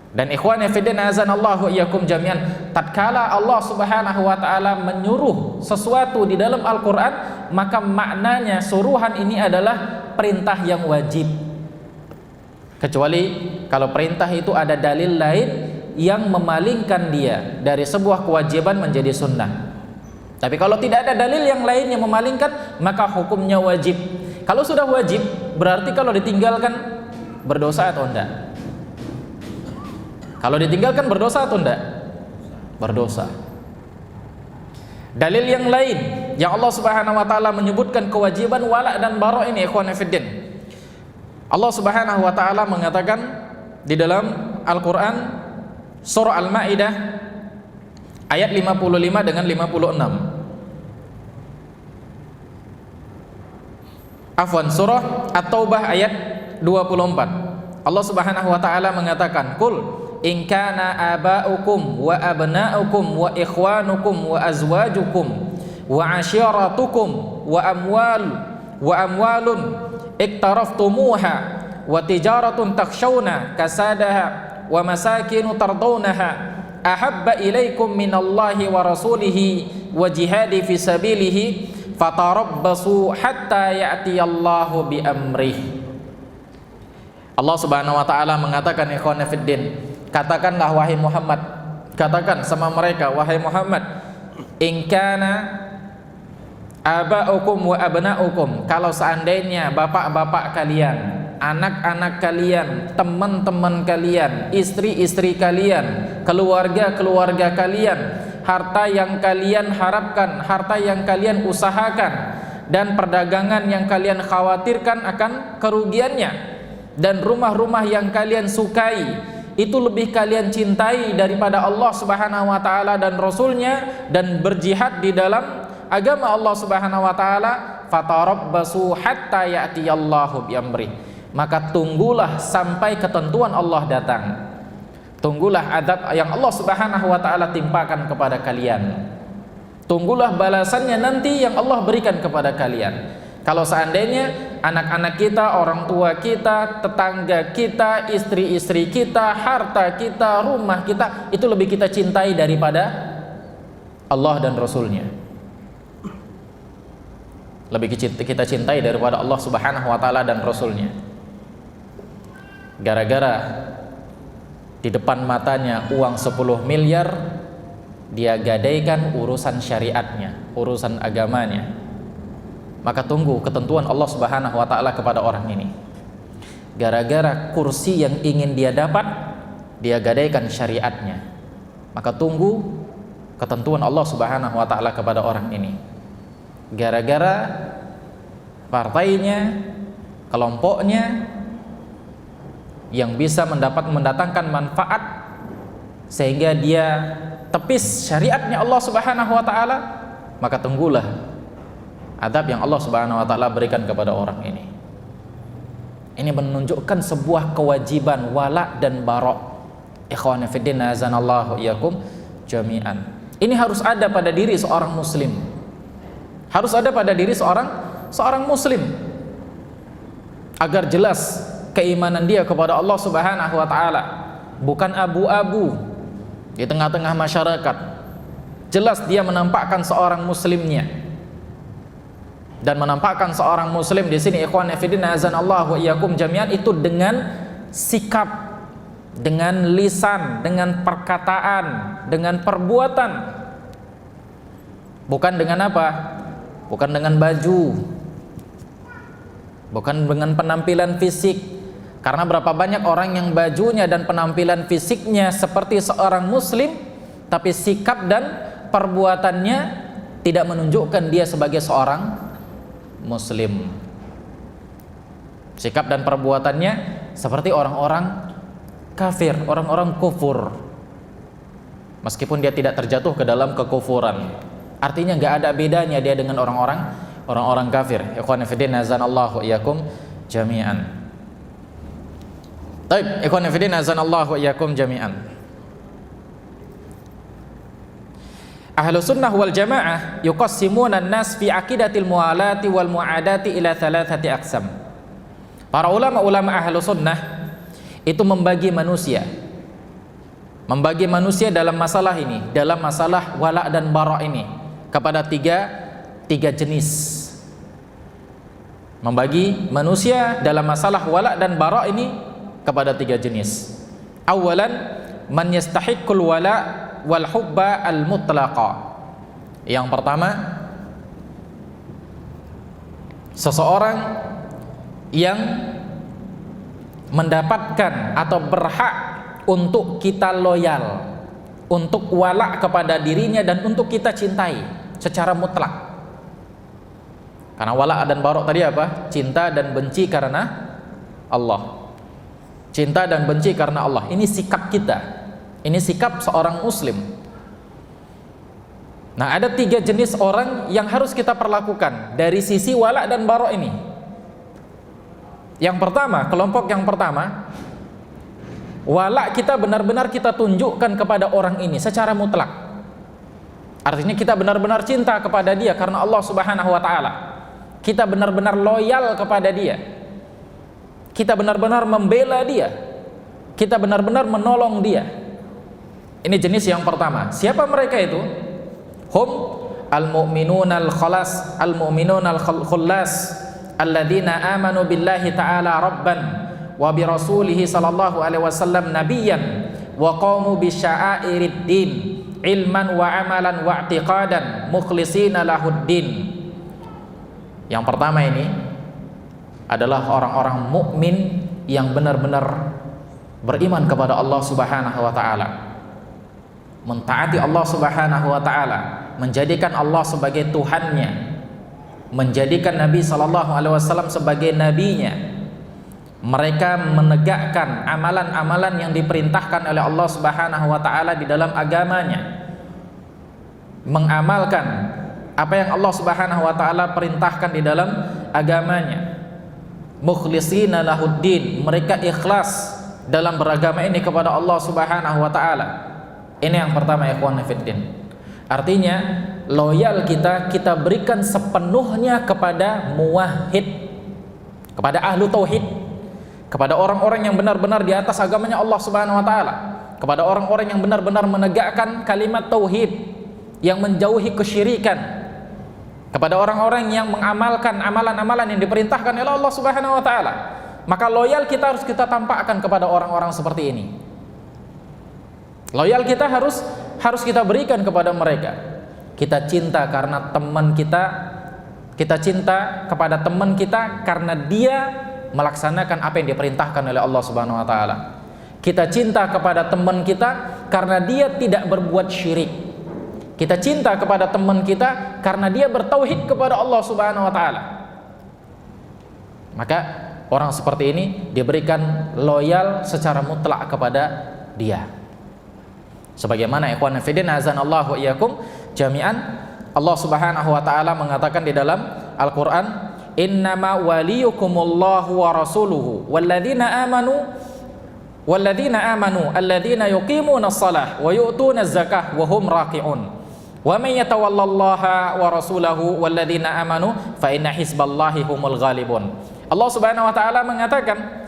Dan ikhwan fillah azanallahu iyyakum jami'an, tatkala Allah Subhanahu wa taala menyuruh sesuatu di dalam Al-Qur'an, maka maknanya suruhan ini adalah perintah yang wajib. Kecuali kalau perintah itu ada dalil lain yang memalingkan dia dari sebuah kewajiban menjadi sunnah. Tapi kalau tidak ada dalil yang lain yang memalingkan, maka hukumnya wajib. Kalau sudah wajib, berarti kalau ditinggalkan berdosa atau enggak? Kalau ditinggalkan berdosa atau enggak? Berdosa. Dalil yang lain yang Allah Subhanahu wa taala menyebutkan kewajiban wala dan bara ini ikhwan fillah. Allah Subhanahu wa taala mengatakan di dalam Al-Qur'an surah Al-Maidah ayat 55 dengan 56. Afwan, surah At-Taubah ayat 24. Allah Subhanahu wa taala mengatakan, "Qul in kana aba'ukum wa abna'ukum wa ikhwanukum wa azwajukum wa ashiratukum wa amwalun iktaraftumuha wa tijaratun takhshawna kasadaha wa masakinu tardawnaha ahabba ilaikum minallahi wa rasulihi wa jihadi fi sabilihi fatarabbasu hatta ya'tiyallahu bi amrih. Allah Subhanahu wa taala mengatakan, ikhwan fiddin, katakanlah wahai Muhammad, katakan sama mereka, wahai Muhammad, in kana aba'ukum wa abna'ukum, kalau seandainya bapak-bapak kalian, anak-anak kalian, teman-teman kalian, istri-istri kalian, keluarga-keluarga kalian, harta yang kalian harapkan, harta yang kalian usahakan, dan perdagangan yang kalian khawatirkan akan kerugiannya, dan rumah-rumah yang kalian sukai, itu lebih kalian cintai daripada Allah Subhanahu wa taala dan Rasulnya, dan berjihad di dalam agama Allah Subhanahu wa taala, fatarabbasu hatta ya'tiyallahu bi amri, maka tunggulah sampai ketentuan Allah datang. Tunggulah adab yang Allah Subhanahu wa taala timpakan kepada kalian. Tunggulah balasannya nanti yang Allah berikan kepada kalian. Kalau seandainya anak-anak kita, orang tua kita, tetangga kita, istri-istri kita, harta kita, rumah kita, itu lebih kita cintai daripada Allah dan Rasulnya, lebih kita cintai daripada Allah Subhanahu wa taala dan Rasulnya. Gara-gara di depan matanya uang 10 miliar, dia gadaikan urusan syariatnya, urusan agamanya. Maka tunggu ketentuan Allah Subhanahu wa taala kepada orang ini. Gara-gara kursi yang ingin dia dapat, dia gadaikan syariatnya. Maka tunggu ketentuan Allah Subhanahu wa taala kepada orang ini. Gara-gara partainya, kelompoknya yang bisa mendatangkan manfaat sehingga dia tepis syariatnya Allah Subhanahu wa taala, maka tunggulah adab yang Allah Subhanahu wa taala berikan kepada orang ini. Ini menunjukkan sebuah kewajiban wala dan bara. Ikhwan fillah, azanallahu iyyakum jami'an. Ini harus ada pada diri seorang muslim. Harus ada pada diri seorang muslim, agar jelas keimanan dia kepada Allah Subhanahu wa taala, bukan abu-abu di tengah-tengah masyarakat. Jelas dia menampakkan seorang muslimnya. Dan menampakkan seorang muslim di sini, ikhwan fillah, azanallahu iyyakum jami'an, itu dengan sikap, dengan lisan, dengan perkataan, dengan perbuatan. Bukan dengan apa? Bukan dengan baju, bukan dengan penampilan fisik. Karena berapa banyak orang yang bajunya dan penampilan fisiknya seperti seorang muslim, tapi sikap dan perbuatannya tidak menunjukkan dia sebagai seorang muslim. Sikap dan perbuatannya seperti orang-orang kafir, orang-orang kufur, meskipun dia tidak terjatuh ke dalam kekufuran. Artinya nggak ada bedanya dia dengan orang-orang kafir. Ikhwan fillah, azanallahu iyyakum jami'an. Baik, ikhwan fillah, azanallahu iyyakum jami'an. Ahlus sunnah wal jamaah yuqassimuna an-nas fi aqidatil mualati wal muadati ila thalathati aqsam. Para ulama-ulama ahlus sunnah itu membagi manusia dalam masalah ini, dalam masalah wala dan bara ini, kepada tiga jenis. Membagi manusia dalam masalah wala dan bara ini kepada tiga jenis. Awalan, man yastahiqqul wala wal hubba al mutlaqa. Yang pertama, seseorang yang mendapatkan atau berhak untuk kita loyal, untuk wala kepada dirinya dan untuk kita cintai secara mutlak. Karena wala dan bara tadi apa? Cinta dan benci karena Allah. Cinta dan benci karena Allah. Ini sikap kita. Ini sikap seorang muslim. Nah, ada tiga jenis orang yang harus kita perlakukan dari sisi wala dan bara ini. Yang pertama, kelompok yang pertama, wala kita benar-benar kita tunjukkan kepada orang ini secara mutlak. Artinya kita benar-benar cinta kepada dia karena Allah Subhanahu wa taala. Kita benar-benar loyal kepada dia. kita benar-benar membela dia, kita benar-benar menolong dia. Ini jenis yang pertama. Siapa mereka itu? Hum al-mu'minun al-khalas, al-mu'minun al-khullas, alladzina amanu billahi ta'ala rabban wa bi rasulihi sallallahu alaihi wasallam nabiyyan wa qamu bi sya'airid din ilman wa amalan wa i'tiqadan mukhlisina lahuddin. Yang pertama ini adalah orang-orang mukmin yang benar-benar beriman kepada Allah Subhanahu wa taala, mentaati Allah Subhanahu wa taala, menjadikan Allah sebagai Tuhannya, menjadikan Nabi sallallahu alaihi wasallam sebagai nabinya. Mereka menegakkan amalan-amalan yang diperintahkan oleh Allah Subhanahu wa taala di dalam agamanya, mengamalkan apa yang Allah Subhanahu wa taala perintahkan di dalam agamanya. Mukhlisina lahuddin, mereka ikhlas dalam beragama ini kepada Allah Subhanahu wa taala. Ini yang pertama, ikhwan fillah. Artinya loyal kita berikan sepenuhnya kepada muwahhid, kepada ahlu tauhid, kepada orang-orang yang benar-benar di atas agamanya Allah Subhanahu wa taala, kepada orang-orang yang benar-benar menegakkan kalimat tauhid, yang menjauhi kesyirikan, kepada orang-orang yang mengamalkan amalan-amalan yang diperintahkan oleh Allah Subhanahu wa taala. Maka loyal kita harus kita tampakkan kepada orang-orang seperti ini. Loyal kita harus kita berikan kepada mereka. Kita cinta karena teman kita cinta kepada teman kita karena dia melaksanakan apa yang diperintahkan oleh Allah Subhanahu wa taala. Kita cinta kepada teman kita karena dia tidak berbuat syirik. Kita cinta kepada teman kita karena dia bertauhid kepada Allah Subhanahu wa taala. Maka orang seperti ini diberikan loyal secara mutlak kepada dia. Sebagaimana ikhwan fillah azanallahu iyyakum jami'an, Allah Subhanahu wa taala mengatakan di dalam Al-Qur'an, innama waliyukumullahu wa rasuluhu walladzina amanu alladzina yuqimuna shalah wa yu'tuna zakah wa hum raqi'un wa man yatawallallaha wa rasulahu walladzina amanu fa inna hizballahi humul ghalibun. Allah Subhanahu wa taala mengatakan,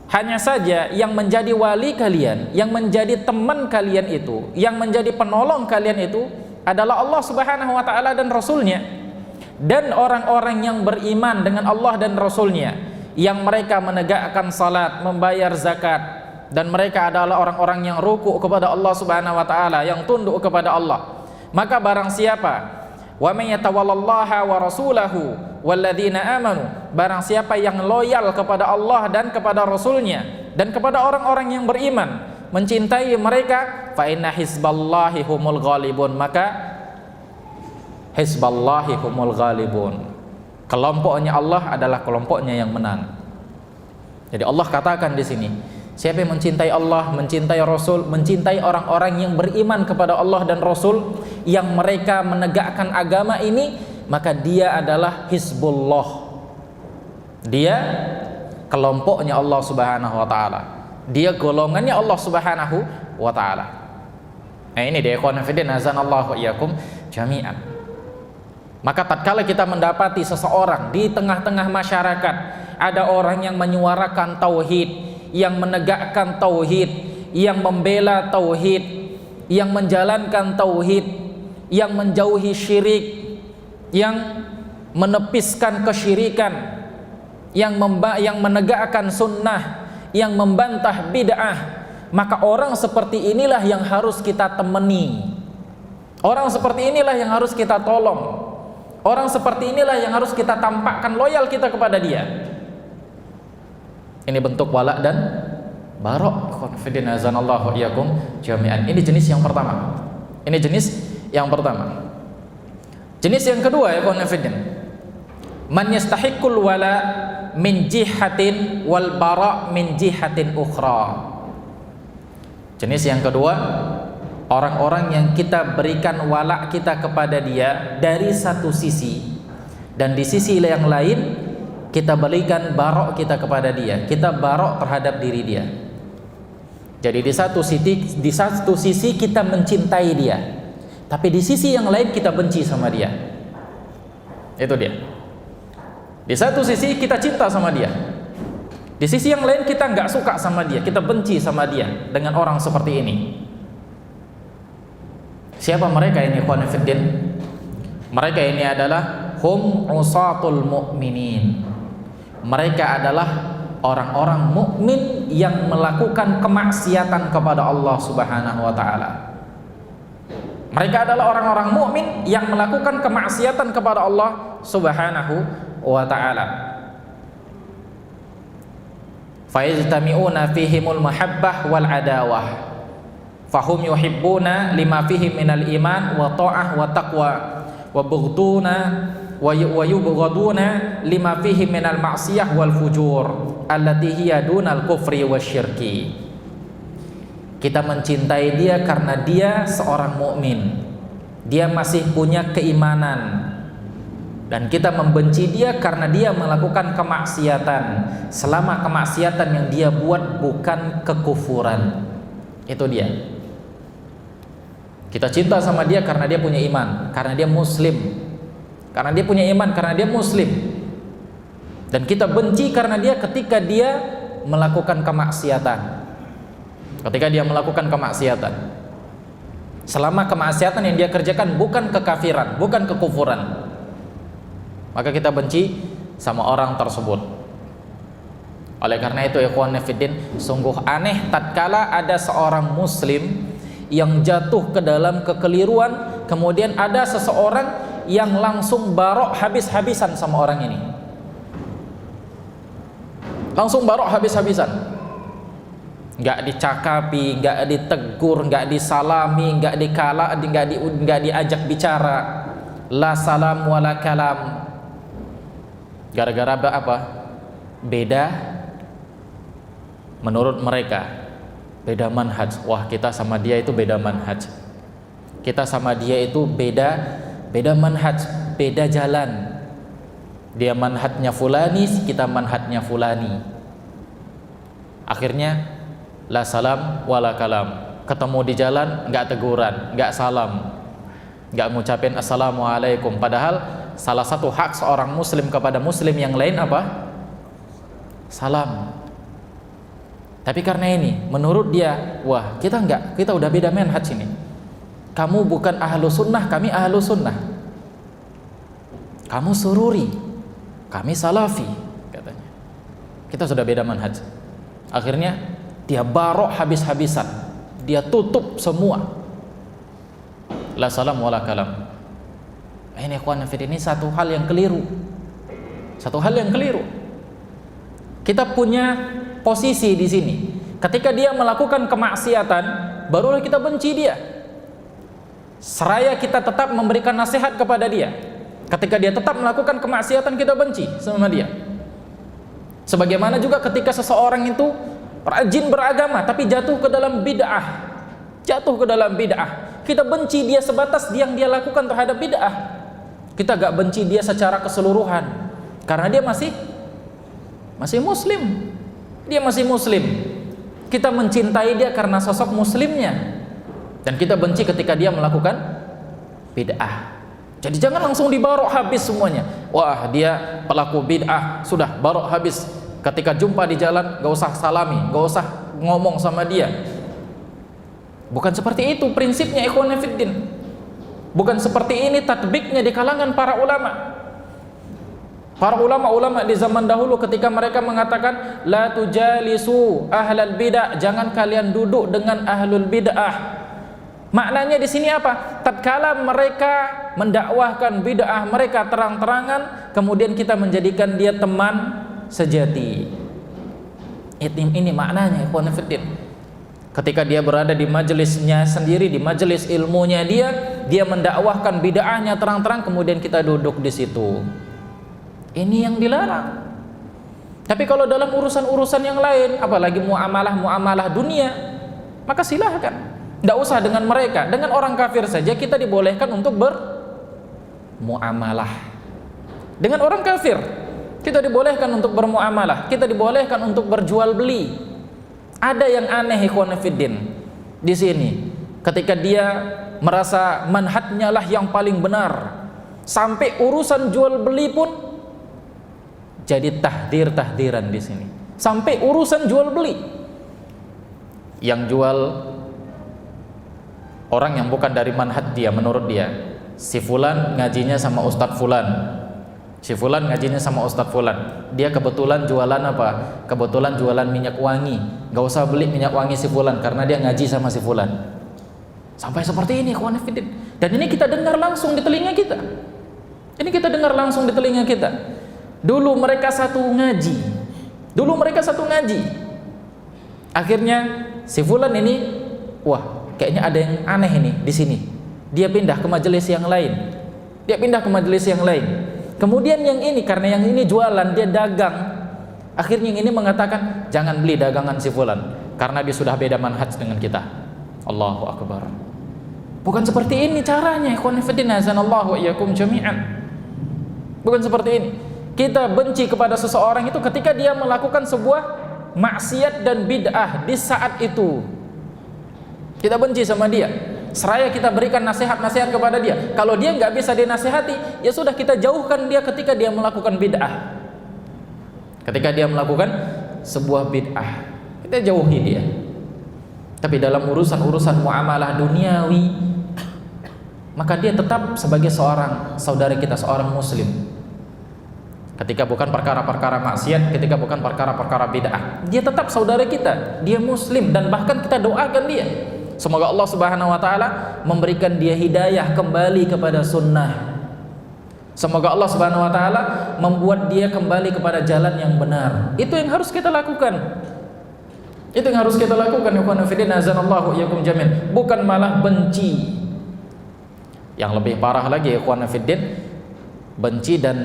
hanya saja yang menjadi wali kalian, yang menjadi teman kalian itu, yang menjadi penolong kalian itu adalah Allah Subhanahu wa taala dan Rasulnya, dan orang-orang yang beriman dengan Allah dan Rasulnya, yang mereka menegakkan salat, membayar zakat, dan mereka adalah orang-orang yang ruku' kepada Allah Subhanahu wa taala, yang tunduk kepada Allah. Maka barang siapa wa may yatawallallaha wa rasulahu walladzina amanu, barang siapa yang loyal kepada Allah dan kepada Rasulnya dan kepada orang-orang yang beriman, mencintai mereka, fa inna hizballahi humul ghalibun, maka hizballahi humul ghalibun, kelompoknya Allah adalah kelompoknya yang menang. Jadi Allah katakan di sini, siapa yang mencintai Allah, mencintai Rasul, mencintai orang-orang yang beriman kepada Allah dan Rasul, yang mereka menegakkan agama ini, maka dia adalah Hizbullah. Dia kelompoknya Allah Subhanahu wa taala. Dia golongannya Allah Subhanahu wa taala. Nah, ini dia ikhwan fillah azanallahu iyyakum jami'an. Maka tatkala kita mendapati seseorang di tengah-tengah masyarakat ada orang yang menyuarakan tauhid, yang menegakkan tauhid, yang membela tauhid, yang menjalankan tauhid, yang menjauhi syirik, yang menepiskan kesyirikan, yang menegakkan sunnah, yang membantah bid'ah, maka orang seperti inilah yang harus kita temani. Orang seperti inilah yang harus kita tolong. Orang seperti inilah yang harus kita tampakkan loyal kita kepada dia. Ini bentuk wala dan barok. Khonfidin azanallahu iyyakum jami'an. Ini jenis yang pertama. Ini jenis yang pertama. Jenis yang kedua ya khonfidin, man yastahiqqul wala min jihatin wal bara min jihatin ukhra. Jenis yang kedua, orang-orang yang kita berikan wala kita kepada dia dari satu sisi, dan di sisi yang lain kita berikan barok kita kepada dia, kita barok terhadap diri dia. Jadi di satu sisi kita mencintai dia, tapi di sisi yang lain kita benci sama dia. Itu dia. Di satu sisi kita cinta sama dia, di Di sisi yang lain kita nggak suka sama dia, kita benci sama dia dengan orang seperti ini. Siapa mereka ini, ikhwan fillah? Mereka ini adalah hum usatul mu'minin. Mereka adalah orang-orang mukmin yang melakukan kemaksiatan kepada Allah Subhanahu wa taala. Mereka adalah orang-orang mukmin yang melakukan kemaksiatan kepada Allah Subhanahu wa taala. Fa yajtami'una fihimul mahabbah wal adawah. Fahum yuhibbuna lima fihi minal iman wa ta'ah wa taqwa wa bughduna wa yubghaduna lima fihi minal ma'siyah wal fujur allati hiya dunal kufri wasyirki. Kita mencintai dia karena dia seorang mukmin, dia masih punya keimanan, dan kita membenci dia karena dia melakukan kemaksiatan selama kemaksiatan yang dia buat bukan kekufuran. Itu dia. Kita cinta sama dia karena dia punya iman, karena dia muslim. Karena dia punya iman, karena dia muslim. Dan kita benci karena dia ketika dia melakukan kemaksiatan. Ketika dia melakukan kemaksiatan. Selama kemaksiatan yang dia kerjakan bukan kekafiran, bukan kekufuran, maka kita benci sama orang tersebut. Oleh karena itu, ikhwan fillah, sungguh aneh tatkala ada seorang muslim yang jatuh ke dalam kekeliruan, kemudian ada seseorang yang langsung barok habis-habisan sama orang ini. Langsung barok habis-habisan. Enggak dicakapi, enggak ditegur, enggak disalami, enggak diajak bicara. La salam wala kalam. Gara-gara apa? Beda menurut mereka. Beda manhaj. Wah, kita sama dia itu beda manhaj. Kita sama dia itu beda manhaj, beda jalan. Dia manhajnya fulani, kita manhajnya fulani. Akhirnya la salam wala kalam. Ketemu di jalan enggak teguran, enggak salam, enggak ngucapin assalamualaikum. Padahal salah satu hak seorang muslim kepada muslim yang lain apa? Salam. Tapi karena ini, menurut dia, wah kita enggak, kita udah beda manhaj ini. Kamu bukan ahlu sunnah, kami ahlu sunnah. Kamu sururi, kami salafi, katanya. Kita sudah beda manhaj. Akhirnya dia barok habis-habisan, dia tutup semua. La salam wala kalam. Ini ikhwan fillah, ini satu hal yang keliru. Satu hal yang keliru. Kita punya posisi di sini. Ketika dia melakukan kemaksiatan, barulah kita benci dia. Seraya kita tetap memberikan nasihat kepada dia. Ketika dia tetap melakukan kemaksiatan, kita benci sama dia. Sebagaimana juga ketika seseorang itu rajin beragama tapi jatuh ke dalam bid'ah. Jatuh ke dalam bid'ah. Kita benci dia sebatas yang dia lakukan terhadap bid'ah. Kita gak benci dia secara keseluruhan. Karena dia masih muslim. Dia masih muslim. Kita mencintai dia karena sosok muslimnya, dan kita benci ketika dia melakukan bid'ah. Jadi jangan langsung dibarok habis semuanya. Wah, dia pelaku bid'ah, sudah barok habis. Ketika jumpa di jalan gak usah salami, gak usah ngomong sama dia. Bukan seperti itu prinsipnya, ikhwan fillah. Bukan seperti ini tatbiknya di kalangan para ulama. Para ulama-ulama di zaman dahulu ketika mereka mengatakan la tujalisu ahlal bid'ah, jangan kalian duduk dengan ahlul bid'ah. Maknanya di sini apa? Tatkala mereka mendakwahkan bid'ah mereka terang-terangan, kemudian kita menjadikan dia teman sejati. Ini maknanya, ikhwan fillah. Ketika dia berada di majelisnya sendiri, di majelis ilmunya dia mendakwahkan bid'ahnya terang-terang, kemudian kita duduk di situ. Ini yang dilarang. Tapi kalau dalam urusan-urusan yang lain, apalagi muamalah dunia, maka silahkan. Tidak usah dengan mereka, dengan orang kafir saja kita dibolehkan untuk bermuamalah. Dengan orang kafir kita dibolehkan untuk bermuamalah, kita dibolehkan untuk berjual beli. Ada yang aneh, ikhwan fillah, di sini. Ketika dia merasa manhajnya lah yang paling benar, sampai urusan jual beli pun jadi tahdir-tahdiran di sini. Sampai urusan jual beli. Yang jual orang yang bukan dari manhaj dia, menurut dia. Si fulan ngajinya sama Ustadz fulan. Si fulan ngajinya sama Ustadz fulan. Dia kebetulan jualan apa? Kebetulan jualan minyak wangi. Gak usah beli minyak wangi si fulan karena dia ngaji sama si fulan. Sampai seperti ini, ikhwan fillah. Dan ini kita dengar langsung di telinga kita. Ini kita dengar langsung di telinga kita. Dulu mereka satu ngaji. Akhirnya si fulan ini, wah, kayaknya ada yang aneh ini di sini. Dia pindah ke majelis yang lain. Kemudian yang ini, karena yang ini jualan, dia dagang. Akhirnya yang ini mengatakan, jangan beli dagangan si fulan karena dia sudah beda manhaj dengan kita. Allahu akbar. Bukan seperti ini caranya, ikhwan fillah, azanallahu wa iyyakum jami'an. Bukan seperti ini. Kita benci kepada seseorang itu ketika dia melakukan sebuah maksiat dan bid'ah di saat itu. Kita benci sama dia. Seraya kita berikan nasihat-nasihat kepada dia. Kalau dia nggak bisa dinasihati, ya sudah, kita jauhkan dia ketika dia melakukan bid'ah. Ketika dia melakukan sebuah bid'ah, kita jauhi dia. Tapi dalam urusan muamalah duniawi, maka dia tetap sebagai seorang saudara kita, seorang muslim. Ketika bukan perkara-perkara maksiat, ketika bukan perkara-perkara bid'ah, dia tetap saudara kita, dia muslim, dan bahkan kita doakan dia. Semoga Allah Subhanahu wa taala memberikan dia hidayah kembali kepada sunnah. Semoga Allah Subhanahu wa taala membuat dia kembali kepada jalan yang benar. Itu yang harus kita lakukan. Itu yang harus kita lakukan, ikhwan fillah, azanallahu iyyakum jami'an. Bukan malah benci. Yang lebih parah lagi, ikhwan fillah, benci dan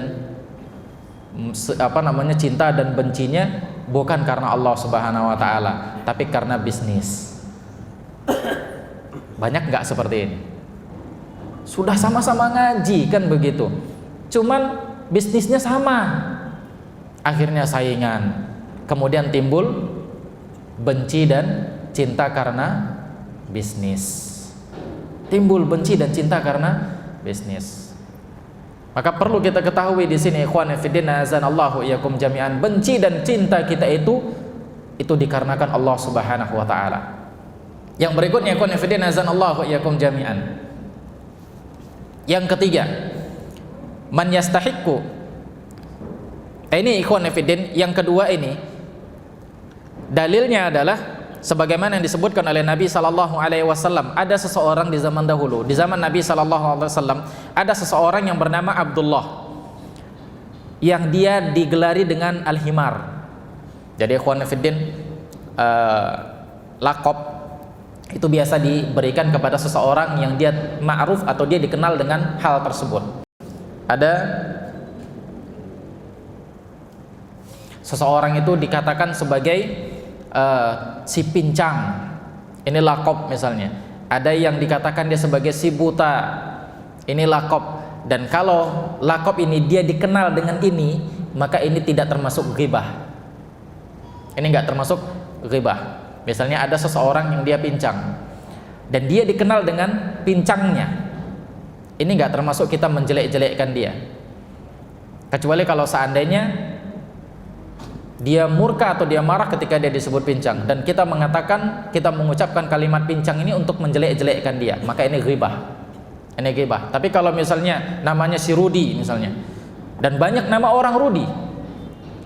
cinta dan bencinya bukan karena Allah Subhanahu wa taala, tapi karena bisnis. Banyak nggak seperti ini? Sudah sama-sama ngaji kan begitu, cuman bisnisnya sama, akhirnya saingan, kemudian timbul benci dan cinta karena bisnis. Maka perlu kita ketahui di sini, ikhwan fillah, azanallahu iyyakum jami'an, benci dan cinta kita itu dikarenakan Allah Subhanahu wa taala. Yang berikutnya, ikhwan fillah, azanallahu iyyakum jami'an. Yang ketiga, man yastahiqqu. Ini ikhwan fillah, yang kedua ini dalilnya adalah sebagaimana yang disebutkan oleh Nabi sallallahu alaihi wasallam. Ada seseorang di zaman dahulu, di zaman Nabi sallallahu alaihi wasallam, ada seseorang yang bernama Abdullah, yang dia digelari dengan Al-Himar. Jadi ikhwan fillah, laqab itu biasa diberikan kepada seseorang yang dia ma'ruf atau dia dikenal dengan hal tersebut. Ada seseorang itu dikatakan sebagai si pincang, ini laqab misalnya. Ada yang dikatakan dia sebagai si buta, ini laqab. Dan kalau laqab ini dia dikenal dengan ini, maka ini tidak termasuk ghibah. Ini enggak termasuk ghibah. Misalnya ada seseorang yang dia pincang dan dia dikenal dengan pincangnya, ini enggak termasuk kita menjelek-jelekkan dia. Kecuali kalau seandainya dia murka atau dia marah ketika dia disebut pincang, dan kita mengucapkan kalimat pincang ini untuk menjelek-jelekkan dia, maka ini ghibah. Ini ghibah. Tapi kalau misalnya namanya si Rudi misalnya, dan banyak nama orang Rudi,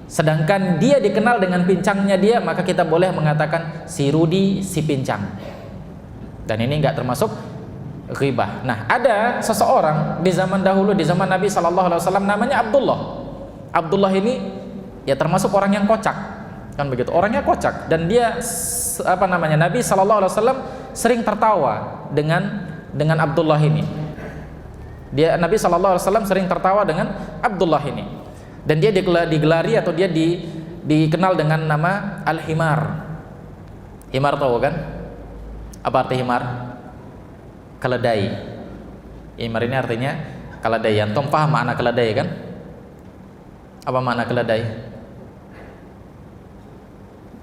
sedangkan dia dikenal dengan pincangnya dia, maka kita boleh mengatakan si Rudi si pincang, dan ini enggak termasuk ghibah. Nah, ada seseorang di zaman dahulu, di zaman Nabi SAW, namanya Abdullah. Abdullah ini ya termasuk orang yang kocak, kan begitu, orangnya kocak, dan dia Nabi SAW sering tertawa dengan Abdullah ini. Nabi SAW sering tertawa dengan Abdullah ini, dan dia digelari atau dia dikenal dengan nama Al-Himar. Himar tahu kan? Apa arti himar? Keledai. Himar ini artinya keledai. Antum paham makna keledai kan? Apa makna keledai?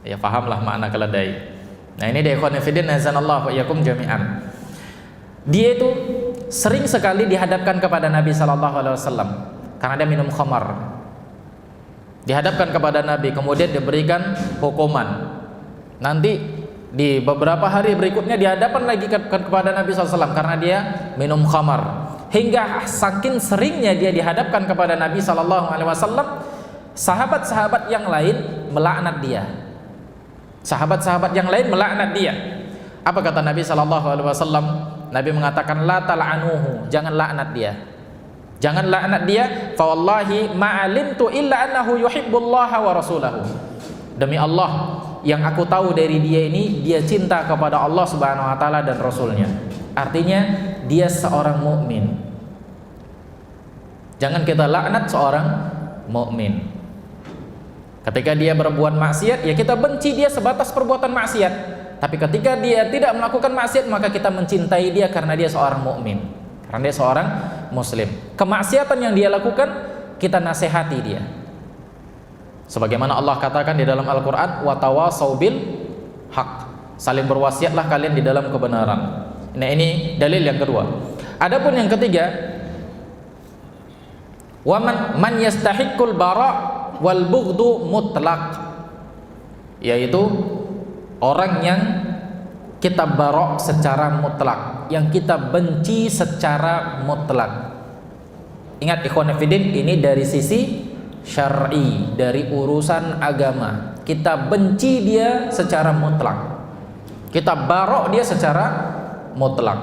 Ya pahamlah makna keledai. Nah, ini dia ikhwan fillah, azanallahu wa iyyakum jami'an. Dia itu sering sekali dihadapkan kepada Nabi sallallahu alaihi wasallam karena dia minum khamar. dihadapkan kepada Nabi, kemudian diberikan hukuman. Nanti di beberapa hari berikutnya dihadapkan lagi kepada Nabi SAW karena dia minum khamar. Hingga saking seringnya dia dihadapkan kepada Nabi SAW, sahabat-sahabat yang lain melaknat dia. Sahabat-sahabat yang lain melaknat dia. Apa kata Nabi SAW? Nabi mengatakan, la tal'anuhu, jangan laknat dia. Jangan laknat dia. Fa wallahi ma'alimtu illa annahu yuhibbullaha wa rasulahu. Demi Allah, yang aku tahu dari dia ini, dia cinta kepada Allah Subhanahu wa taala dan Rasulnya. Artinya dia seorang mukmin. Jangan kita laknat seorang mukmin. Ketika dia berbuat maksiat, ya kita benci dia sebatas perbuatan maksiat. Tapi ketika dia tidak melakukan maksiat, maka kita mencintai dia karena dia seorang mukmin, karena dia seorang muslim. Kemaksiatan yang dia lakukan, kita nasihati dia. Sebagaimana Allah katakan di dalam Al-Quran, wa tawasau bil haq, saling berwasiatlah kalian di dalam kebenaran. Nah, ini dalil yang kedua. Adapun yang ketiga, wa man yastahiqqul bara wal bughdu mutlaq, yaitu orang yang kita barok secara mutlak, yang kita benci secara mutlak. Ingat ikhwan fillah, ini dari sisi syar'i, dari urusan agama. Kita benci dia secara mutlak, kita barok dia secara mutlak.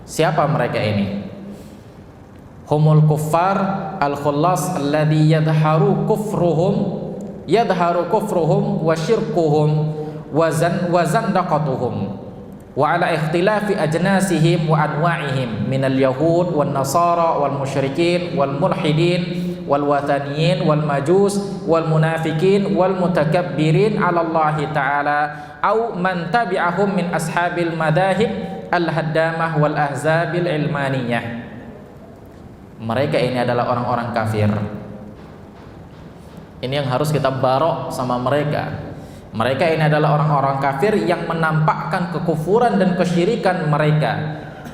Siapa mereka ini? Humul kuffar al-khullas alladhi yadharu kufruhum wa syirkuhum wa zandaqatuhum wa ala ikhtilafi ajnasihim wa anwa'ihim minal yahud wal nasara wal musyrikin wal mulhidin wal wathaniyin wal majus wal munafikin wal mutakabbirin ala Allah ta'ala au man tabi'ahum min ashabil madahib al-haddamah wal ahzabil ilmaniyah. Mereka ini adalah orang-orang kafir. Ini yang harus kita barok sama mereka. Mereka ini adalah orang-orang kafir yang menampakkan kekufuran dan kesyirikan mereka,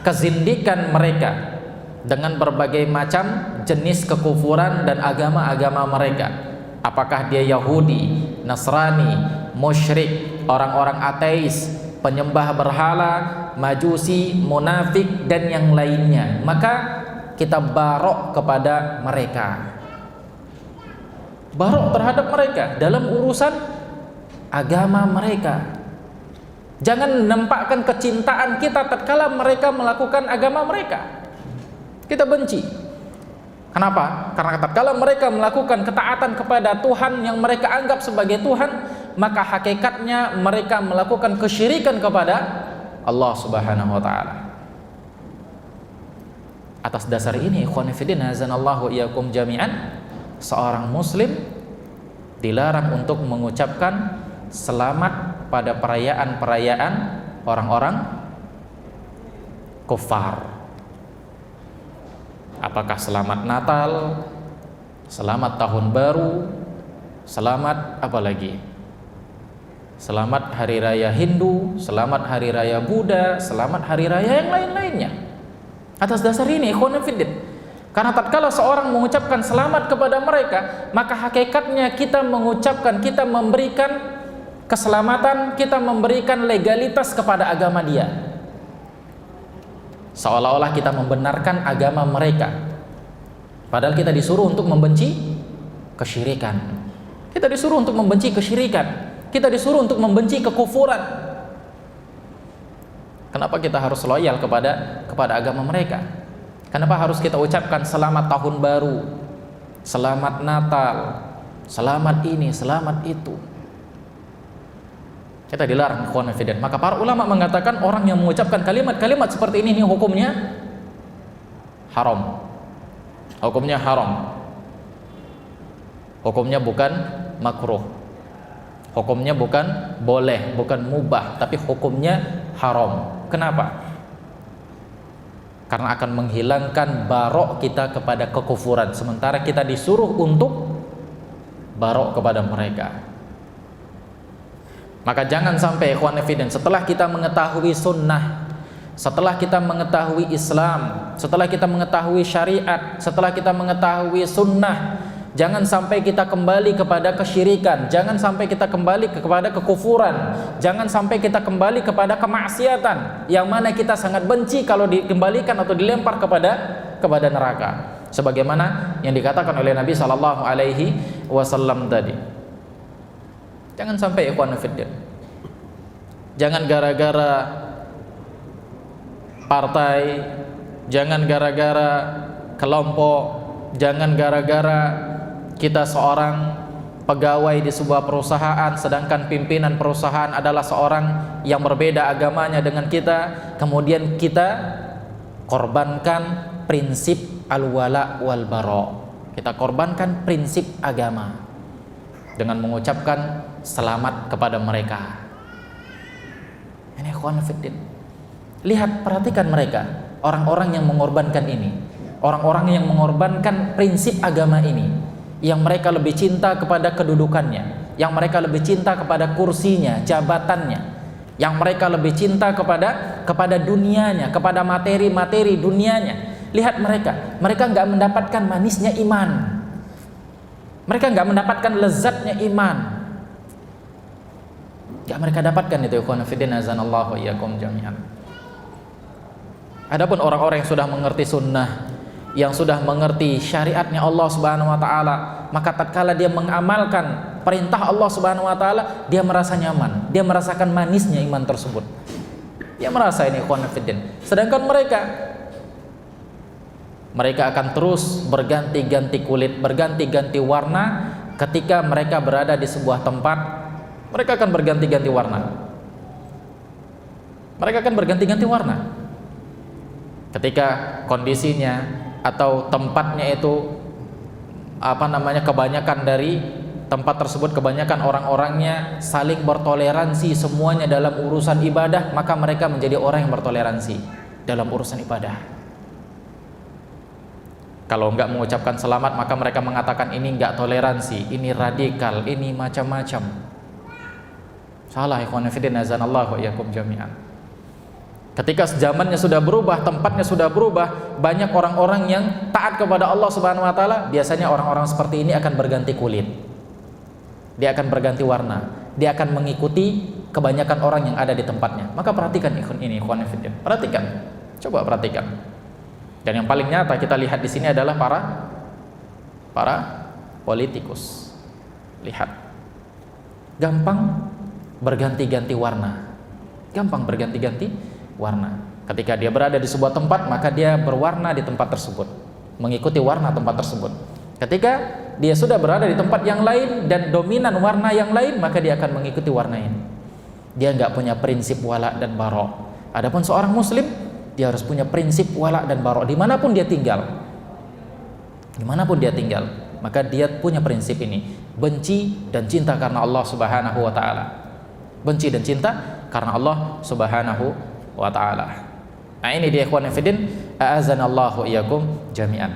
kezindikan mereka dengan berbagai macam jenis kekufuran dan agama-agama mereka. Apakah dia Yahudi, Nasrani, musyrik, orang-orang ateis, penyembah berhala, majusi, munafik dan yang lainnya. Maka kita barok kepada mereka, barok terhadap mereka dalam urusan agama mereka. Jangan menampakkan kecintaan kita tatkala mereka melakukan agama mereka. Kita benci. Kenapa? Karena tatkala mereka melakukan ketaatan kepada Tuhan yang mereka anggap sebagai Tuhan, maka hakikatnya mereka melakukan kesyirikan kepada Allah Subhanahu wa taala. Atas dasar ini, ikhwan fillah, azanallahu iyyakum jami'an, seorang muslim dilarang untuk mengucapkan selamat pada perayaan-perayaan orang-orang kufar. Apakah selamat Natal, selamat Tahun Baru, selamat apa lagi? Selamat Hari Raya Hindu, selamat Hari Raya Buddha, selamat Hari Raya yang lain-lainnya. Atas dasar ini, ikhwan fillah, karena tatkala seorang mengucapkan selamat kepada mereka, maka hakikatnya kita mengucapkan, kita memberikan keselamatan, kita memberikan legalitas kepada agama dia. Seolah-olah kita membenarkan agama mereka, padahal kita disuruh untuk membenci kesyirikan. Kita disuruh untuk membenci kesyirikan. Kita disuruh untuk membenci kekufuran. Kenapa kita harus loyal kepada agama mereka? Kenapa harus kita ucapkan selamat Tahun Baru, selamat Natal, selamat ini, selamat itu? Kita dilarang, ikhwan fillah. Maka para ulama mengatakan orang yang mengucapkan kalimat-kalimat seperti ini hukumnya haram. Hukumnya haram. Hukumnya bukan makruh. Hukumnya bukan boleh, bukan mubah, tapi hukumnya haram. Kenapa? Karena akan menghilangkan barok kita kepada kekufuran, sementara kita disuruh untuk barok kepada mereka. Maka jangan sampai, ikhwan fillah, setelah kita mengetahui sunnah, setelah kita mengetahui Islam, setelah kita mengetahui syariat, setelah kita mengetahui sunnah, Jangan sampai kita kembali kepada kesyirikan, jangan sampai kita kembali kepada kekufuran, jangan sampai kita kembali kepada kemaksiatan yang mana kita sangat benci kalau dikembalikan atau dilempar kepada neraka. Sebagaimana yang dikatakan oleh Nabi sallallahu alaihi wasallam tadi. Jangan sampai ikhwan fillah. Jangan gara-gara partai, jangan gara-gara kelompok, jangan gara-gara kita seorang pegawai di sebuah perusahaan sedangkan pimpinan perusahaan adalah seorang yang berbeda agamanya dengan kita, kemudian kita korbankan prinsip al-wala wal bara. Kita korbankan prinsip agama dengan mengucapkan selamat kepada mereka. Ini ikhwan fiddin. Lihat, perhatikan mereka, orang-orang yang mengorbankan ini, orang-orang yang mengorbankan prinsip agama ini, yang mereka lebih cinta kepada kedudukannya, yang mereka lebih cinta kepada kursinya, jabatannya, yang mereka lebih cinta kepada dunianya, kepada materi-materi dunianya. Lihat mereka nggak mendapatkan manisnya iman, mereka nggak mendapatkan lezatnya iman, nggak mereka dapatkan itu. Ikhwan fillah, azanallahu iyyakum jami'an. Adapun orang-orang yang sudah mengerti sunnah, yang sudah mengerti syariatnya Allah Subhanahu wa taala, maka tatkala dia mengamalkan perintah Allah Subhanahu wa taala, dia merasa nyaman, dia merasakan manisnya iman tersebut. Dia merasa ini ikhwan fillah. Sedangkan mereka akan terus berganti-ganti kulit, berganti-ganti warna. Ketika mereka berada di sebuah tempat, mereka akan berganti-ganti warna. Mereka akan berganti-ganti warna. Ketika kondisinya atau tempatnya itu kebanyakan dari tempat tersebut, kebanyakan orang-orangnya saling bertoleransi semuanya dalam urusan ibadah, maka mereka menjadi orang yang bertoleransi dalam urusan ibadah. Kalau enggak mengucapkan selamat, maka mereka mengatakan ini enggak toleransi, ini radikal, ini macam-macam. Salah ikhwan fillah, azanallahu iyyakum jami'an. Ketika zamannya sudah berubah, tempatnya sudah berubah, banyak orang-orang yang taat kepada Allah Subhanahu wa taala, biasanya orang-orang seperti ini akan berganti kulit. Dia akan berganti warna. Dia akan mengikuti kebanyakan orang yang ada di tempatnya. Maka perhatikan ini ikhwan fillah. Perhatikan. Coba perhatikan. Dan yang paling nyata kita lihat di sini adalah para politikus. Lihat. Gampang berganti-ganti warna. Gampang berganti-ganti warna. Ketika dia berada di sebuah tempat, maka dia berwarna di tempat tersebut, mengikuti warna tempat tersebut. Ketika dia sudah berada di tempat yang lain dan dominan warna yang lain, maka dia akan mengikuti warna ini. Dia nggak punya prinsip wala dan bara. Adapun seorang muslim, dia harus punya prinsip wala dan bara dimanapun dia tinggal. Dimanapun dia tinggal, maka dia punya prinsip ini: benci dan cinta karena Allah Subhanahu wa taala. Benci dan cinta karena Allah Subhanahu wa ta'ala. Nah, ini dia ikhwan fillah, a'azanallahu iyyakum jami'an.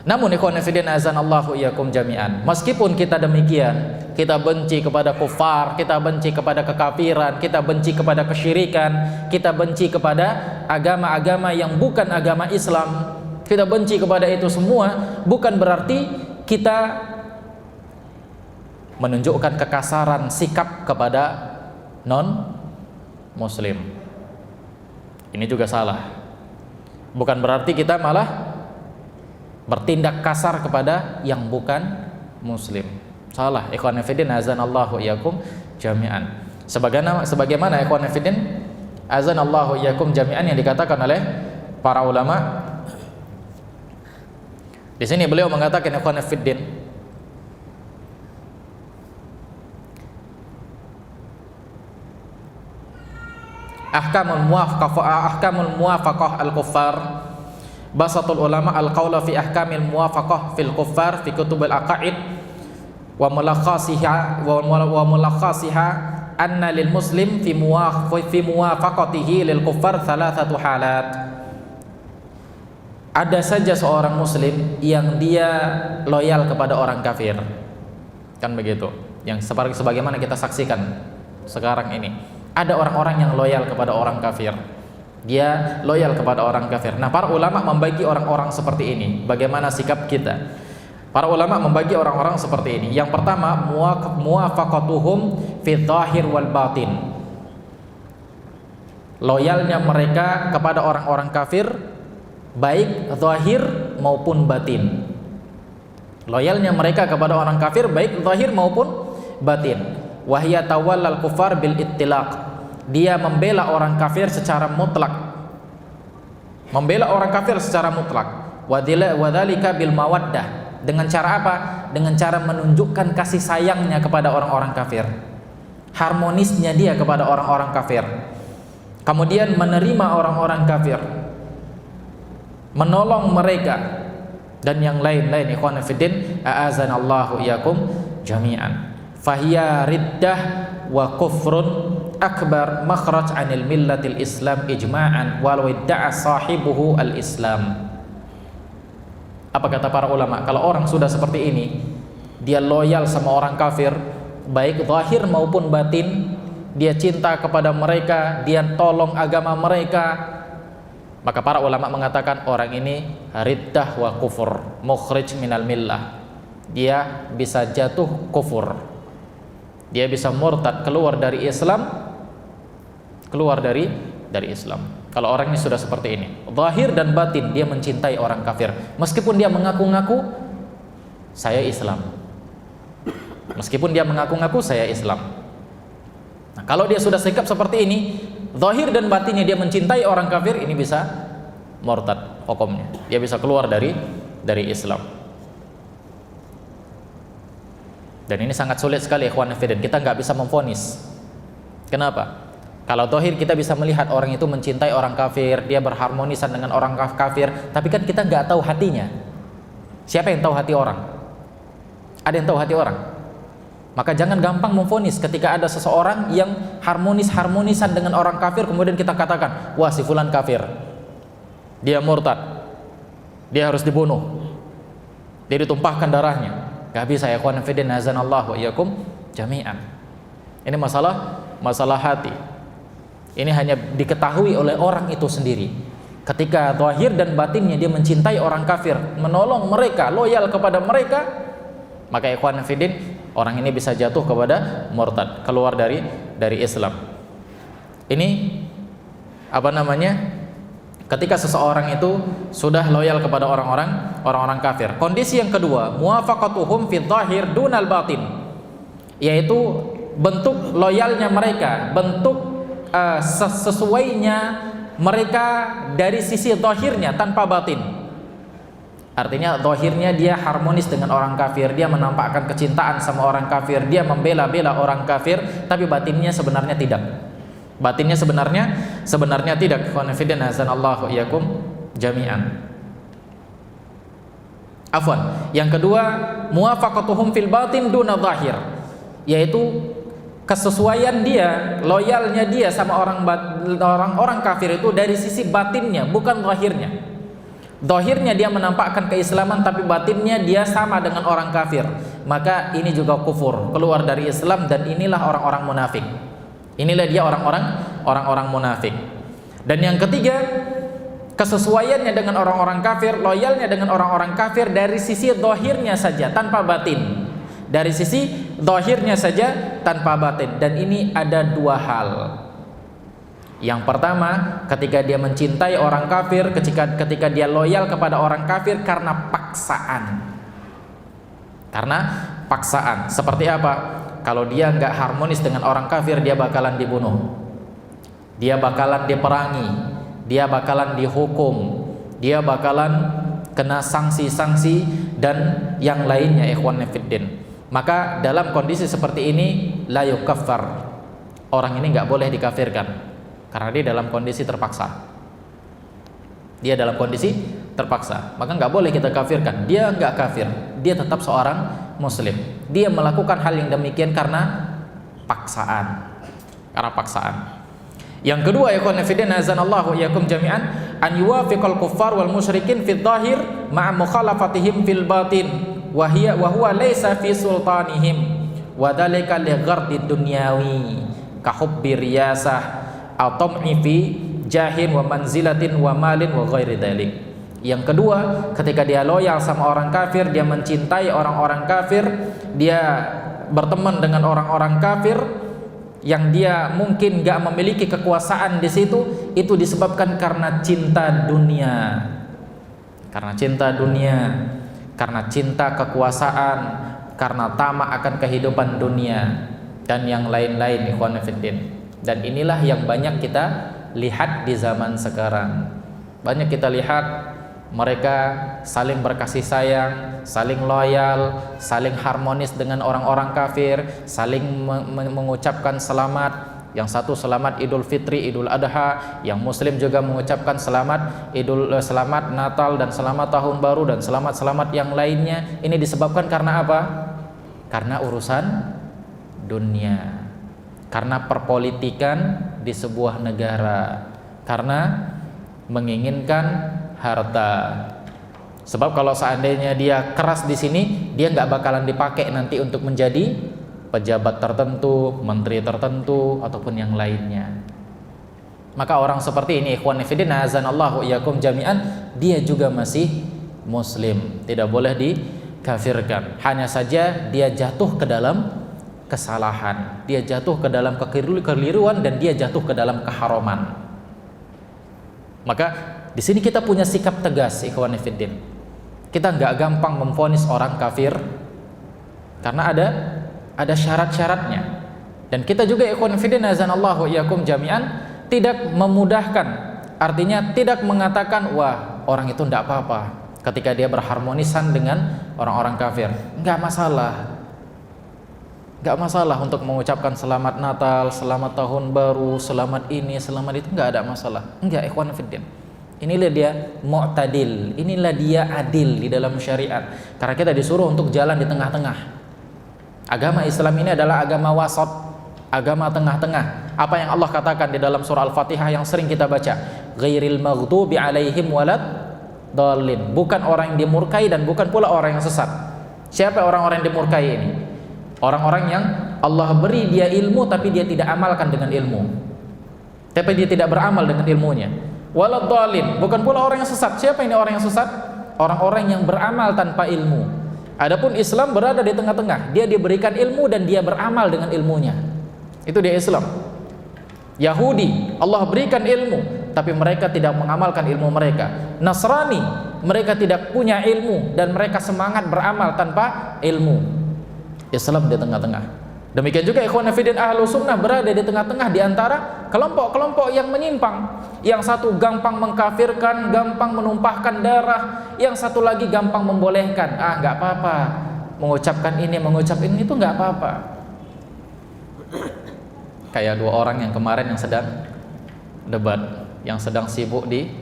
Namun ikhwan fillah, a'azanallahu iyyakum jami'an, meskipun kita demikian, kita benci kepada kufar, kita benci kepada kekafiran, kita benci kepada kesyirikan, kita benci kepada agama-agama yang bukan agama Islam, kita benci kepada itu semua, bukan berarti kita menunjukkan kekasaran sikap kepada non muslim. Ini juga salah. Bukan berarti kita malah bertindak kasar kepada yang bukan muslim. Salah. Ikhwan fillah, azanallahu iyyakum jami'an. Sebagaimana ikhwan fillah, azanallahu iyyakum jami'an yang dikatakan oleh para ulama. Di sini beliau mengatakan ikhwan fillah, ahkamul muwafaqah al-kuffar, basatul ulama al-qawla fi ahkamil muwafaqah fil kuffar fi kutubil aqaid wa mulakhasiha anna lil muslim fi muwafaqatihi lil kuffar thalathatu halat. Ada saja seorang muslim yang dia loyal kepada orang kafir, kan begitu, yang sebagaimana kita saksikan sekarang ini. Ada orang-orang yang loyal kepada orang kafir, dia loyal kepada orang kafir. Nah, para ulama membagi orang-orang seperti ini, bagaimana sikap kita. Para ulama membagi orang-orang seperti ini. Yang pertama, muwafaqatuhum fi dzahir wal batin. Loyalnya mereka kepada orang-orang kafir baik zahir maupun batin. Loyalnya mereka kepada orang kafir baik zahir maupun batin. Wahya tawallal kufar bil ittilaq. Dia membela orang kafir secara mutlak. Membela orang kafir secara mutlak. Wadzalika bil mawaddah. Dengan cara apa? Dengan cara menunjukkan kasih sayangnya kepada orang-orang kafir. Harmonisnya dia kepada orang-orang kafir. Kemudian menerima orang-orang kafir, menolong mereka, dan yang lain-lain. Ikhwan fillah, a'azanallahu iyyakum jami'an. Fahiya riddah wa kufrun akbar makhraj 'anil millatil Islam ijma'an walau idda'a sahibuhu al-Islam. Apa kata para ulama? Kalau orang sudah seperti ini, dia loyal sama orang kafir, baik zahir maupun batin, dia cinta kepada mereka, dia tolong agama mereka, maka para ulama mengatakan orang ini riddah wa kufur, mukhrij minal millah. Dia bisa jatuh kufur, dia bisa murtad, keluar dari Islam, keluar dari Islam. Kalau orang ini sudah seperti ini, zahir dan batin dia mencintai orang kafir, meskipun dia mengaku-ngaku saya Islam, meskipun dia mengaku-ngaku saya Islam. Nah, kalau dia sudah sikap seperti ini, zahir dan batinnya dia mencintai orang kafir, ini bisa murtad hukumnya, dia bisa keluar dari Islam. Dan ini sangat sulit sekali ikhwan fillah, kita nggak bisa memvonis. Kenapa? Kalau zahir kita bisa melihat orang itu mencintai orang kafir, dia berharmonisan dengan orang kafir, tapi kan kita nggak tahu hatinya. Siapa yang tahu hati orang? Ada yang tahu hati orang? Maka jangan gampang memvonis ketika ada seseorang yang harmonisan dengan orang kafir, kemudian kita katakan, wah si fulan kafir, dia murtad, dia harus dibunuh, dia ditumpahkan darahnya. Gak bisa ya ikhwan fillah, azanallahu wa iyyakum jami'an. Ini masalah hati. Ini hanya diketahui oleh orang itu sendiri. Ketika zahir dan batinnya dia mencintai orang kafir, menolong mereka, loyal kepada mereka, maka ikhwan fillah, orang ini bisa jatuh kepada murtad, keluar dari Islam. Ini apa namanya? Ketika seseorang itu sudah loyal kepada orang-orang kafir. Kondisi yang kedua, muwafaqatuhum fi dzahir dunal batin, yaitu bentuk loyalnya mereka, bentuk sesuainya mereka dari sisi zahirnya tanpa batin. Artinya zahirnya dia harmonis dengan orang kafir, dia menampakkan kecintaan sama orang kafir, dia membela-bela orang kafir, tapi batinnya sebenarnya tidak. Batinnya sebenarnya tidak. Qanafidin hasanallahu iyyakum jami'an. Afwan. Yang kedua, muwafaqatuhum fil batin duna zahir, yaitu kesesuaian dia, loyalnya dia sama orang kafir itu dari sisi batinnya, bukan zahirnya. Zahirnya dia menampakkan keislaman, tapi batinnya dia sama dengan orang kafir, maka ini juga kufur, keluar dari Islam. Dan inilah orang-orang munafik. Inilah dia orang-orang munafik. Dan yang ketiga, kesesuaiannya dengan orang-orang kafir, loyalnya dengan orang-orang kafir dari sisi zahirnya saja tanpa batin. Dari sisi zahirnya saja tanpa batin. Dan ini ada dua hal. Yang pertama, ketika dia mencintai orang kafir, ketika dia loyal kepada orang kafir karena paksaan. Karena paksaan. Seperti apa? Kalau dia nggak harmonis dengan orang kafir, dia bakalan dibunuh, dia bakalan diperangi, dia bakalan dihukum, dia bakalan kena sanksi-sanksi dan yang lainnya ikhwan fiddin. Maka dalam kondisi seperti ini la yukaffar, orang ini nggak boleh dikafirkan karena dia dalam kondisi terpaksa. Dia dalam kondisi terpaksa, maka nggak boleh kita kafirkan. Dia nggak kafir, dia tetap seorang muslim. Dia melakukan hal yang demikian karena paksaan. Karena paksaan. Yang kedua, ikhwan fillah azanallahu iyyakum jami'an, an yuwafiqal kuffar wal musyrikin fil zahir ma'a mukhalafatihim fil batin. Wa huwa laysa fi sultanihim wa dzalika li ghardid dunyawi ka hubbi riyasah aw tam'i fi jahin wa manzilatin wa malin wa ghairi dzalik. Yang kedua, ketika dia loyal sama orang kafir, dia mencintai orang-orang kafir, dia berteman dengan orang-orang kafir yang dia mungkin gak memiliki kekuasaan di situ, itu disebabkan karena cinta dunia. Karena cinta dunia, karena cinta kekuasaan, karena tamak akan kehidupan dunia dan yang lain-lain, ikhwan fillah. Dan inilah yang banyak kita lihat di zaman sekarang. Banyak kita lihat mereka saling berkasih sayang, saling loyal, saling harmonis dengan orang-orang kafir, saling mengucapkan selamat. Yang satu selamat Idul Fitri, Idul Adha, yang Muslim juga mengucapkan selamat selamat Natal dan selamat Tahun Baru dan selamat-selamat yang lainnya. Ini disebabkan karena apa? Karena urusan dunia, karena perpolitikan di sebuah negara, karena menginginkan harta. Sebab kalau seandainya dia keras di sini, dia nggak bakalan dipakai nanti untuk menjadi pejabat tertentu, menteri tertentu, ataupun yang lainnya. Maka orang seperti ini, ikhwan fillah, azanallahu iyyakum jami'an, dia juga masih muslim, tidak boleh dikafirkan. Hanya saja dia jatuh ke dalam kesalahan, dia jatuh ke dalam kekeliruan, dan dia jatuh ke dalam keharaman. Maka di sini kita punya sikap tegas, ikhwan fillah. Kita nggak gampang memvonis orang kafir karena ada syarat-syaratnya. Dan kita juga, ikhwan fillah, azanallahu iyyakum jami'an, tidak memudahkan. Artinya tidak mengatakan wah orang itu enggak apa-apa ketika dia berharmonisan dengan orang-orang kafir. Enggak masalah. Enggak masalah untuk mengucapkan selamat Natal, selamat Tahun Baru, selamat ini, selamat itu, enggak ada masalah. Enggak, ikhwan fillah. Inilah dia mu'tadil, inilah dia adil di dalam syariat. Karena kita disuruh untuk jalan di tengah-tengah. Agama Islam ini adalah agama wasat, agama tengah-tengah. Apa yang Allah katakan di dalam surah Al-Fatihah yang sering kita baca, ghairil maghdubi alaihim walad dhalin. Bukan orang yang dimurkai dan bukan pula orang yang sesat. Siapa orang-orang yang dimurkai ini? Orang-orang yang Allah beri dia ilmu tapi dia tidak amalkan dengan ilmu, tapi dia tidak beramal dengan ilmunya. Walad dhalin, bukan pula orang yang sesat. Siapa ini orang yang sesat? Orang-orang yang beramal tanpa ilmu. Adapun Islam berada di tengah-tengah. Dia diberikan ilmu dan dia beramal dengan ilmunya. Itu dia Islam. Yahudi, Allah berikan ilmu tapi mereka tidak mengamalkan ilmu mereka. Nasrani, mereka tidak punya ilmu dan mereka semangat beramal tanpa ilmu. Islam di tengah-tengah. Demikian juga ikhwan fillah ahlu sunnah berada di tengah-tengah di antara kelompok-kelompok yang menyimpang. Yang satu gampang mengkafirkan, gampang menumpahkan darah, yang satu lagi gampang membolehkan. Nggak apa-apa mengucapkan ini, mengucap ini, itu nggak apa-apa. Kayak dua orang yang kemarin yang sedang debat, yang sedang sibuk di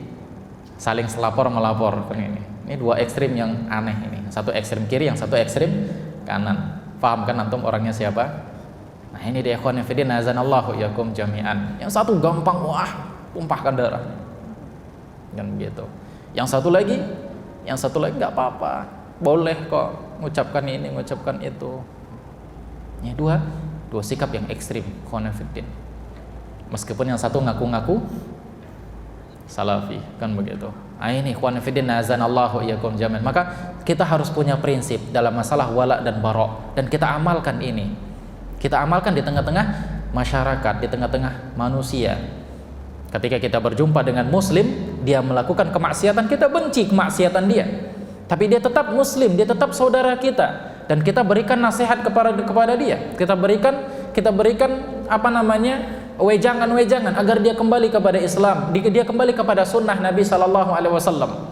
saling selapor melapor. Ini dua ekstrim yang aneh ini. Satu ekstrim kiri, yang satu ekstrim kanan. Paham kan antum orangnya siapa? Nah ini dia, ikhwan fillah, azanallahu iyyakum jami'an. Yang satu gampang tumpahkan darah, kan begitu. Yang satu lagi nggak apa-apa, boleh kok mengucapkan ini, mengucapkan itu. Ini dua sikap yang ekstrim, ikhwan fillah. Meskipun yang satu ngaku-ngaku salafi, kan begitu. Ini ikhwan fillah, azanallahu iyyakum jami'an. Maka kita harus punya prinsip dalam masalah wala dan bara, dan kita amalkan ini. Kita amalkan di tengah-tengah masyarakat, di tengah-tengah manusia. Ketika kita berjumpa dengan muslim, dia melakukan kemaksiatan, kita benci kemaksiatan dia. Tapi dia tetap muslim, dia tetap saudara kita, dan kita berikan nasihat kepada dia. Kita berikan wejangan-wejangan agar dia kembali kepada Islam, dia kembali kepada sunnah Nabi sallallahu alaihi wasallam.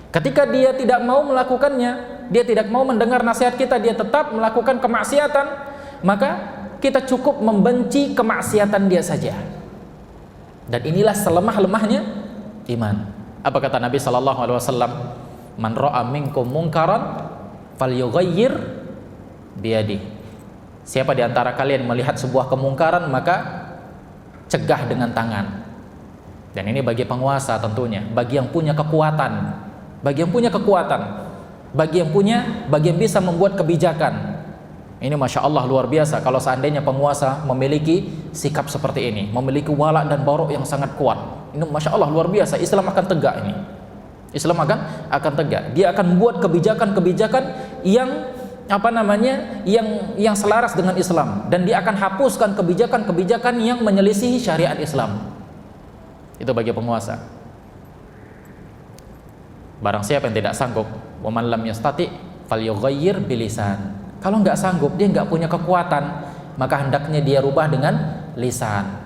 Ketika dia tidak mau melakukannya, dia tidak mau mendengar nasihat kita, dia tetap melakukan kemaksiatan, maka kita cukup membenci kemaksiatan dia saja. Dan inilah selemah-lemahnya iman. Apa kata Nabi sallallahu alaihi wasallam? Man ra'a minkum munkaran falyughayyir biyadihi. Siapa di antara kalian melihat sebuah kemungkaran, maka cegah dengan tangan. Dan ini bagi penguasa tentunya, bagi yang punya kekuatan, bagi yang bisa membuat kebijakan. Ini masya Allah luar biasa kalau seandainya penguasa memiliki sikap seperti ini, memiliki wala dan barok yang sangat kuat. Ini masya Allah luar biasa, Islam akan tegak ini. Islam akan tegak. Dia akan membuat kebijakan-kebijakan yang yang selaras dengan Islam, dan dia akan hapuskan kebijakan-kebijakan yang menyelisihi syariat Islam. Itu bagi penguasa. Barang siapa yang tidak sanggup, wa man lam yastati falyughayyir bilisan. Kalau nggak sanggup, dia nggak punya kekuatan, maka hendaknya dia rubah dengan lisan.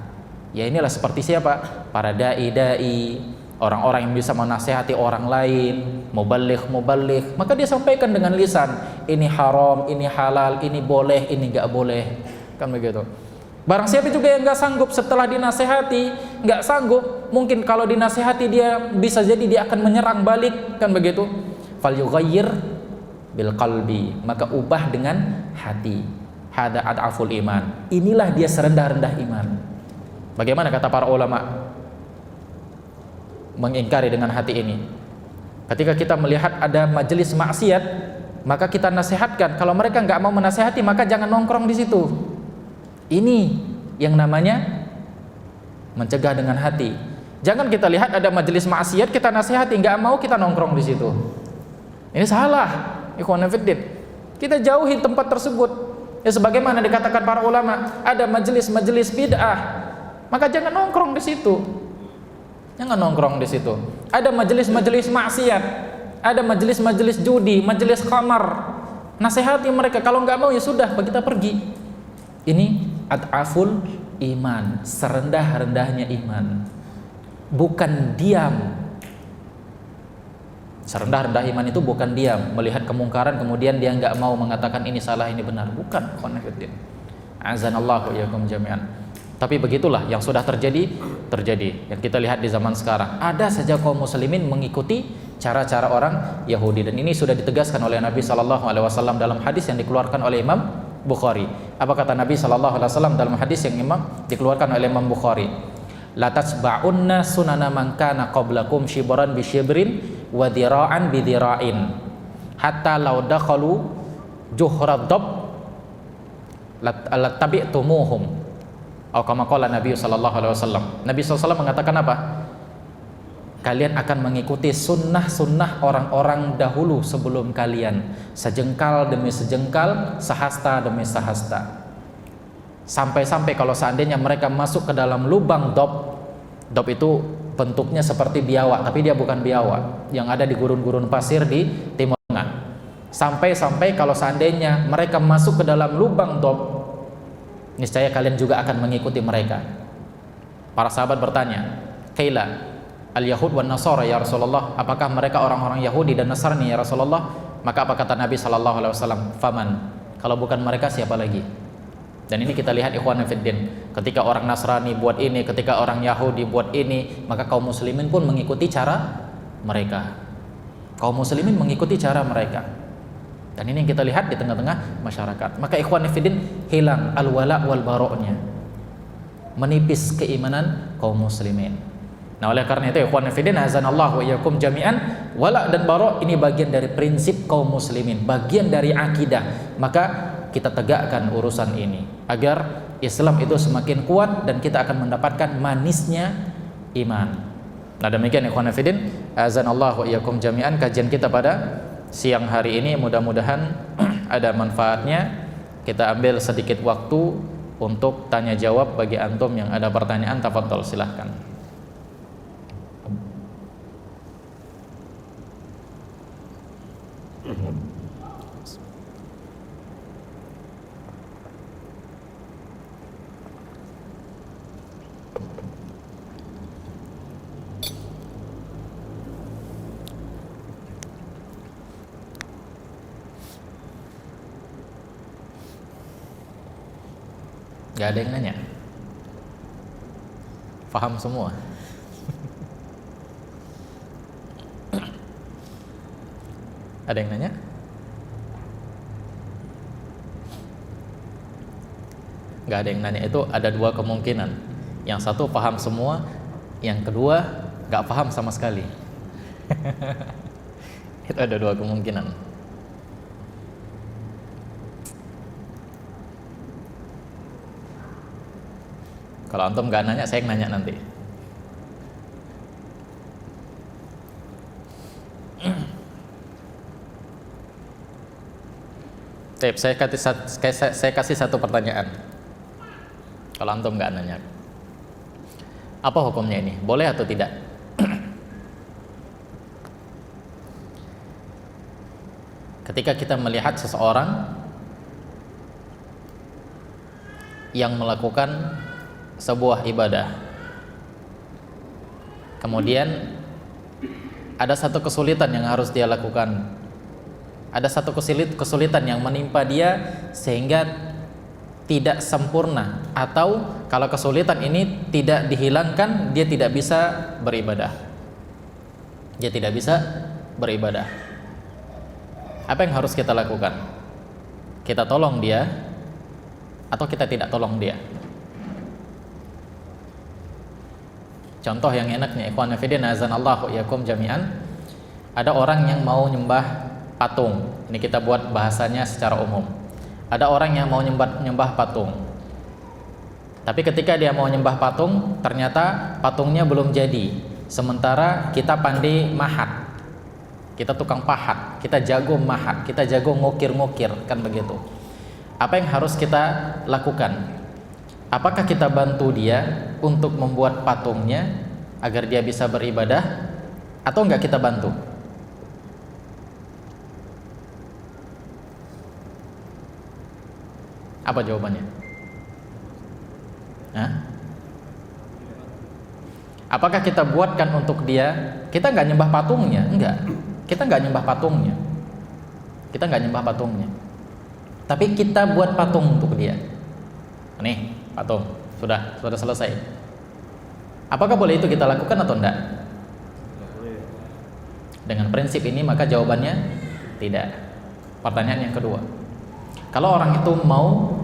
Ya inilah seperti siapa? Para dai-dai, orang-orang yang bisa menasihati orang lain, muballigh, maka dia sampaikan dengan lisan. Ini haram, ini halal, ini boleh, ini nggak boleh, kan begitu. Barang siapa juga yang nggak sanggup setelah dinasihati, nggak sanggup, mungkin kalau dinasihati dia bisa jadi dia akan menyerang balik, kan begitu. Falyughayyir bil qalbi, maka ubah dengan hati. Hada ad'aful iman. Inilah dia serendah-rendah iman. Bagaimana kata para ulama mengingkari dengan hati ini? Ketika kita melihat ada majelis maksiat, maka kita nasihatkan. Kalau mereka nggak mau menasihati, maka jangan nongkrong di situ. Ini yang namanya mencegah dengan hati. Jangan kita lihat ada majelis maksiat, kita nasihati, nggak mau, kita nongkrong di situ. Ini salah, ikhwan fillah. Kita jauhi tempat tersebut. Ya sebagaimana dikatakan para ulama, ada majelis-majelis bid'ah, maka jangan nongkrong di situ. Jangan nongkrong di situ. Ada majelis-majelis maksiat, ada majelis-majelis judi, majelis khamar. Nasihati mereka, kalau nggak mau ya sudah, kita pergi. Ini ad'aful iman, serendah-rendahnya iman. Bukan diam. Serendah-rendah iman itu bukan diam, melihat kemungkaran kemudian dia nggak mau mengatakan ini salah, ini benar. Bukan, khonafidin. Azanallahu iyyakum jami'an. Tapi begitulah yang sudah terjadi. Yang kita lihat di zaman sekarang, ada saja kaum muslimin mengikuti cara-cara orang Yahudi, dan ini sudah ditegaskan oleh Nabi SAW dalam hadis yang dikeluarkan oleh Imam Bukhari. Apa kata Nabi SAW dalam hadis yang dikeluarkan oleh Imam Bukhari? La tatsba'unna sunana man kana qablakum shibran bi shibrin wa dhira'an bi dhira'in hatta law dakhalu juhra dhab la tabi'tumuhum. Atau kama qala Nabi sallallahu alaihi wasallam. Nabi SAW mengatakan apa? Kalian akan mengikuti sunnah-sunnah orang-orang dahulu sebelum kalian, sejengkal demi sejengkal, sehasta demi sehasta. Sampai-sampai kalau seandainya mereka masuk ke dalam lubang dob itu bentuknya seperti biawak, tapi dia bukan biawak, yang ada di gurun-gurun pasir di Timur Tengah. Sampai-sampai kalau seandainya mereka masuk ke dalam lubang dob, niscaya kalian juga akan mengikuti mereka. Para sahabat bertanya, kaila al-yahud wan nasara ya Rasulullah, apakah mereka orang-orang Yahudi dan Nasrani ya Rasulullah? Maka apa kata Nabi sallallahu alaihi wasallam? Faman, kalau bukan mereka siapa lagi? Dan ini kita lihat ikhwan fiddin, ketika orang Nasrani buat ini, ketika orang Yahudi buat ini, maka kaum muslimin pun mengikuti cara mereka. Kaum muslimin mengikuti cara mereka. Dan ini yang kita lihat di tengah-tengah masyarakat. Maka ikhwan fiddin, hilang al-wala wal bara'nya, menipis keimanan kaum muslimin. Nah oleh karena itu ikhwan fiddin, azanallahu wa iyyakum jami'an, wala dan bara' ini bagian dari prinsip kaum muslimin, bagian dari akidah. Maka kita tegakkan urusan ini agar Islam itu semakin kuat dan kita akan mendapatkan manisnya iman. Nah demikian ikhwan fillah, azanallahu wa iyyakum jami'an, kajian kita pada siang hari ini mudah-mudahan ada manfaatnya. Kita ambil sedikit waktu untuk tanya jawab bagi antum yang ada pertanyaan, tafadhol silahkan. Gak ada yang nanya? Paham semua? Ada yang nanya? Gak ada yang nanya. Itu ada dua kemungkinan. Yang satu paham semua, yang kedua gak paham sama sekali. Itu ada dua kemungkinan. Kalau antum gak nanya, saya yang nanya nanti. Baik, saya kasih satu pertanyaan. Kalau antum nggak nanya, apa hukumnya ini? Boleh atau tidak? Ketika kita melihat seseorang yang melakukan sebuah ibadah, kemudian ada satu kesulitan yang harus dia lakukan, ada satu kesulitan yang menimpa dia sehingga tidak sempurna, atau kalau kesulitan ini tidak dihilangkan, dia tidak bisa beribadah. Dia tidak bisa beribadah. Apa yang harus kita lakukan? Kita tolong dia atau kita tidak tolong dia? Contoh yang enaknya, ikhwan fillah azanallahu iyakum jami'an, ada orang yang mau nyembah patung. Ini kita buat bahasanya secara umum. Ada orang yang mau nyembah patung. Tapi ketika dia mau nyembah patung, ternyata patungnya belum jadi. Sementara kita pandai mahat. Kita tukang pahat, kita jago mahat, kita jago ngukir-ngukir, kan begitu. Apa yang harus kita lakukan? Apakah kita bantu dia untuk membuat patungnya agar dia bisa beribadah, atau enggak kita bantu? Apa jawabannya? Hah? Apakah kita buatkan untuk dia? Kita nggak nyembah patungnya, enggak. Kita nggak nyembah patungnya. Kita nggak nyembah patungnya. Tapi kita buat patung untuk dia. Nih, patung. Sudah selesai. Apakah boleh itu kita lakukan atau enggak? Dengan prinsip ini maka jawabannya tidak. Pertanyaan yang kedua. Kalau orang itu mau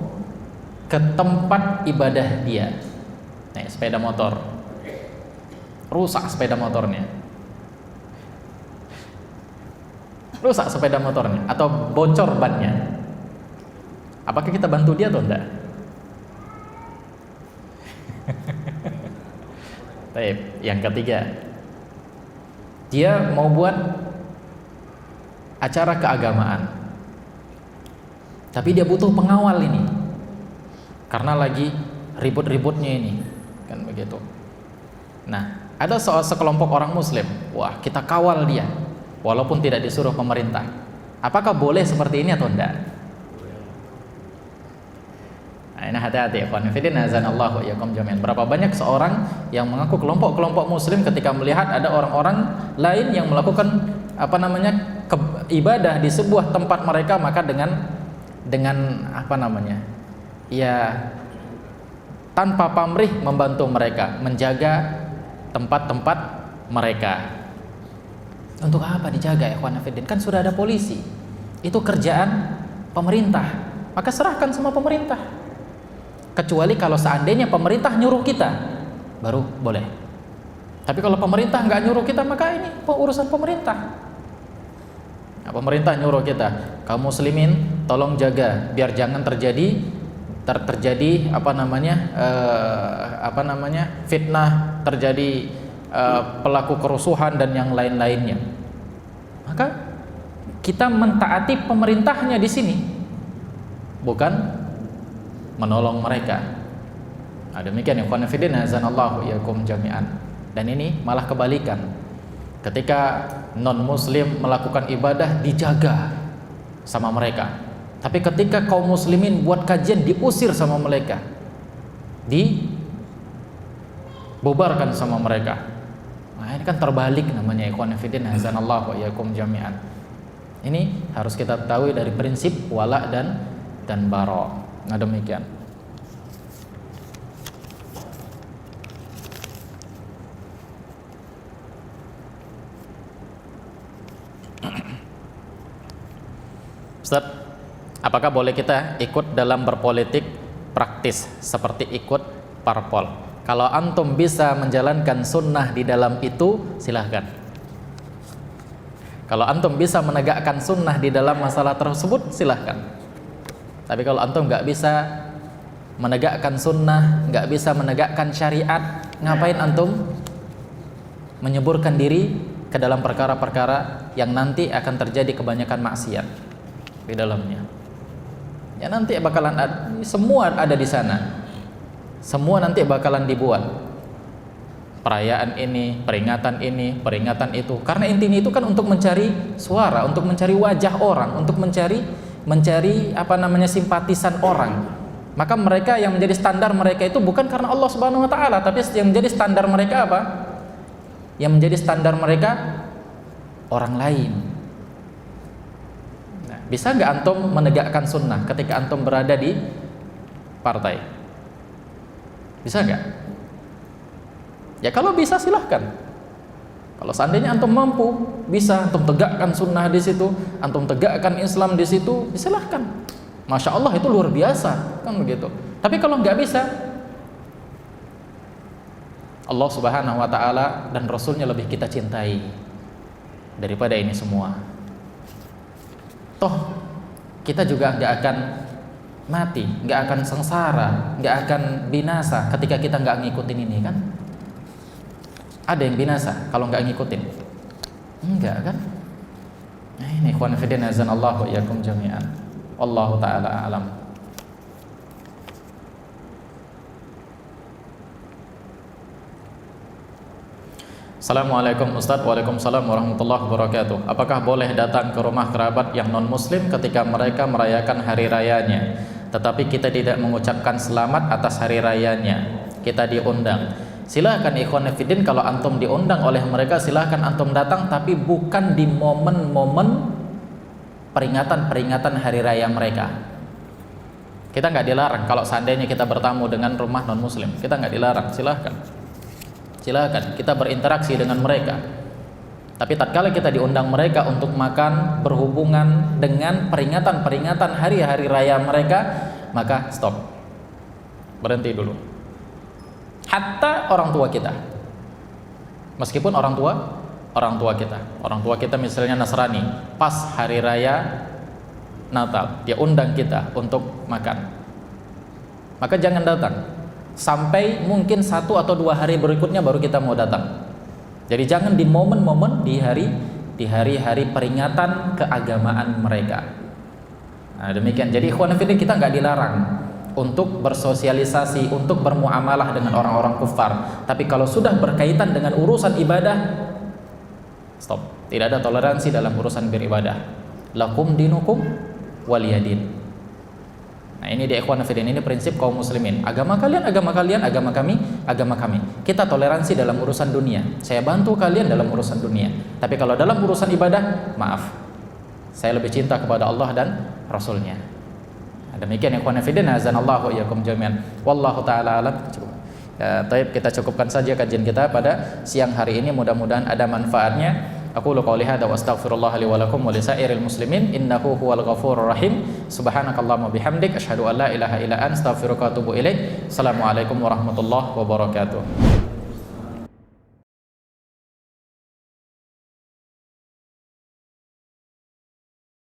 ke tempat ibadah dia, nih, sepeda motor, rusak sepeda motornya, atau bocor bannya, apakah kita bantu dia atau enggak? Baik, yang ketiga, dia mau buat acara keagamaan, tapi dia butuh pengawal ini karena lagi ribut-ributnya ini, kan begitu. Nah, ada sekelompok orang muslim, wah kita kawal dia walaupun tidak disuruh pemerintah. Apakah boleh seperti ini atau enggak? Nah, ini hati-hati ya, azanallahu iyakum jami'an. Berapa banyak seorang yang mengaku kelompok-kelompok muslim ketika melihat ada orang-orang lain yang melakukan ibadah di sebuah tempat mereka, maka dengan ya tanpa pamrih membantu mereka menjaga tempat-tempat mereka. Untuk apa dijaga ya ikhwan fillah? Kan sudah ada polisi. Itu kerjaan pemerintah. Maka serahkan sama pemerintah. Kecuali kalau seandainya pemerintah nyuruh kita, baru boleh. Tapi kalau pemerintah nggak nyuruh kita, maka ini urusan pemerintah. Nah, pemerintah nyuruh kita, kaum muslimin tolong jaga biar jangan terjadi fitnah, terjadi pelaku kerusuhan dan yang lain-lainnya. Maka kita mentaati pemerintahnya di sini, bukan menolong mereka. Nah, demikian ikhwan fillah azanallahu iyakum jami'an. Dan ini malah kebalikan. Ketika non muslim melakukan ibadah dijaga sama mereka. Tapi ketika kaum muslimin buat kajian diusir sama mereka. Dibubarkan sama mereka. Nah, ini kan terbalik namanya ikhwan fillah azanallahu iyakum jami'an. Ini harus kita ketahui dari prinsip wala dan bara. Nah, demikian. Ustaz, apakah boleh kita ikut dalam berpolitik praktis seperti ikut parpol? Kalau antum bisa menjalankan sunnah di dalam itu, silahkan. Kalau antum bisa menegakkan sunnah di dalam masalah tersebut, silahkan. Tapi kalau antum nggak bisa menegakkan sunnah, nggak bisa menegakkan syariat, ngapain antum menyeburkan diri ke dalam perkara-perkara yang nanti akan terjadi kebanyakan maksiat di dalamnya? Ya nanti bakalan semua ada di sana. Semua nanti bakalan dibuat. Perayaan ini, peringatan itu. Karena intinya itu kan untuk mencari suara, untuk mencari wajah orang, untuk mencari simpatisan orang. Maka mereka yang menjadi standar mereka itu bukan karena Allah Subhanahu wa taala, tapi yang menjadi standar mereka apa? Yang menjadi standar mereka orang lain. Nah, bisa nggak antum menegakkan sunnah ketika antum berada di partai? Bisa nggak? Ya kalau bisa silahkan. Kalau seandainya antum mampu, bisa antum tegakkan sunnah di situ, antum tegakkan Islam di situ, silahkan. Masya Allah, itu luar biasa, kan begitu. Tapi kalau nggak bisa, Allah Subhanahu wa taala dan Rasulnya lebih kita cintai daripada ini semua. Toh kita juga nggak akan mati, nggak akan sengsara, nggak akan binasa ketika kita nggak ngikutin ini, kan? Ada yang binasa kalau nggak ngikutin? Enggak, kan? Nah, ini ikhwan fillah azanallahu wa iyyakum jami'an. Wallahu taala alam. Assalamualaikum Ustaz. Waalaikumsalam warahmatullahi wabarakatuh. Apakah boleh datang ke rumah kerabat yang non muslim ketika mereka merayakan hari rayanya, tetapi kita tidak mengucapkan selamat atas hari rayanya, kita diundang? Silahkan ikhwan fillah, kalau antum diundang oleh mereka silahkan antum datang, tapi bukan di momen-momen peringatan hari raya mereka. Kita nggak dilarang kalau seandainya kita bertamu dengan rumah non muslim, kita nggak dilarang, silahkan kita berinteraksi dengan mereka. Tapi tatkala kita diundang mereka untuk makan berhubungan dengan peringatan hari-hari raya mereka, maka stop, berhenti dulu. Hatta orang tua kita, meskipun orang tua kita misalnya Nasrani, pas hari raya Natal dia undang kita untuk makan, maka jangan datang sampai mungkin 1 atau 2 hari berikutnya baru kita mau datang. Jadi jangan di momen-momen di hari-hari peringatan keagamaan mereka. Nah, demikian. Jadi ikhwan fillah, kita nggak dilarang untuk bersosialisasi, untuk bermuamalah dengan orang-orang kufar. Tapi kalau sudah berkaitan dengan urusan ibadah, stop. Tidak ada toleransi dalam urusan beribadah. Lakum dinukum waliyadin. Nah, ini di ikhwan fillah, ini prinsip kaum muslimin. Agama kalian, agama kami, agama kami. Kita toleransi dalam urusan dunia. Saya bantu kalian dalam urusan dunia. Tapi kalau dalam urusan ibadah, maaf. Saya lebih cinta kepada Allah dan Rasulnya. Demikian ikhwan fillah, azanallahu wa iyyakum jami'an. Wallahu taala alam. Baik, kita cukupkan saja kajian kita pada siang hari ini, mudah-mudahan ada manfaatnya. Aqulu qouli hadza wa astaghfirullah li wa lakum wa lisairil muslimin innahu huwal ghafurur rahim. Subhanakallahumma bihamdik asyhadu an la ilaha illa anta astaghfiruka wa atubu ilaik. Assalamualaikum warahmatullahi wabarakatuh.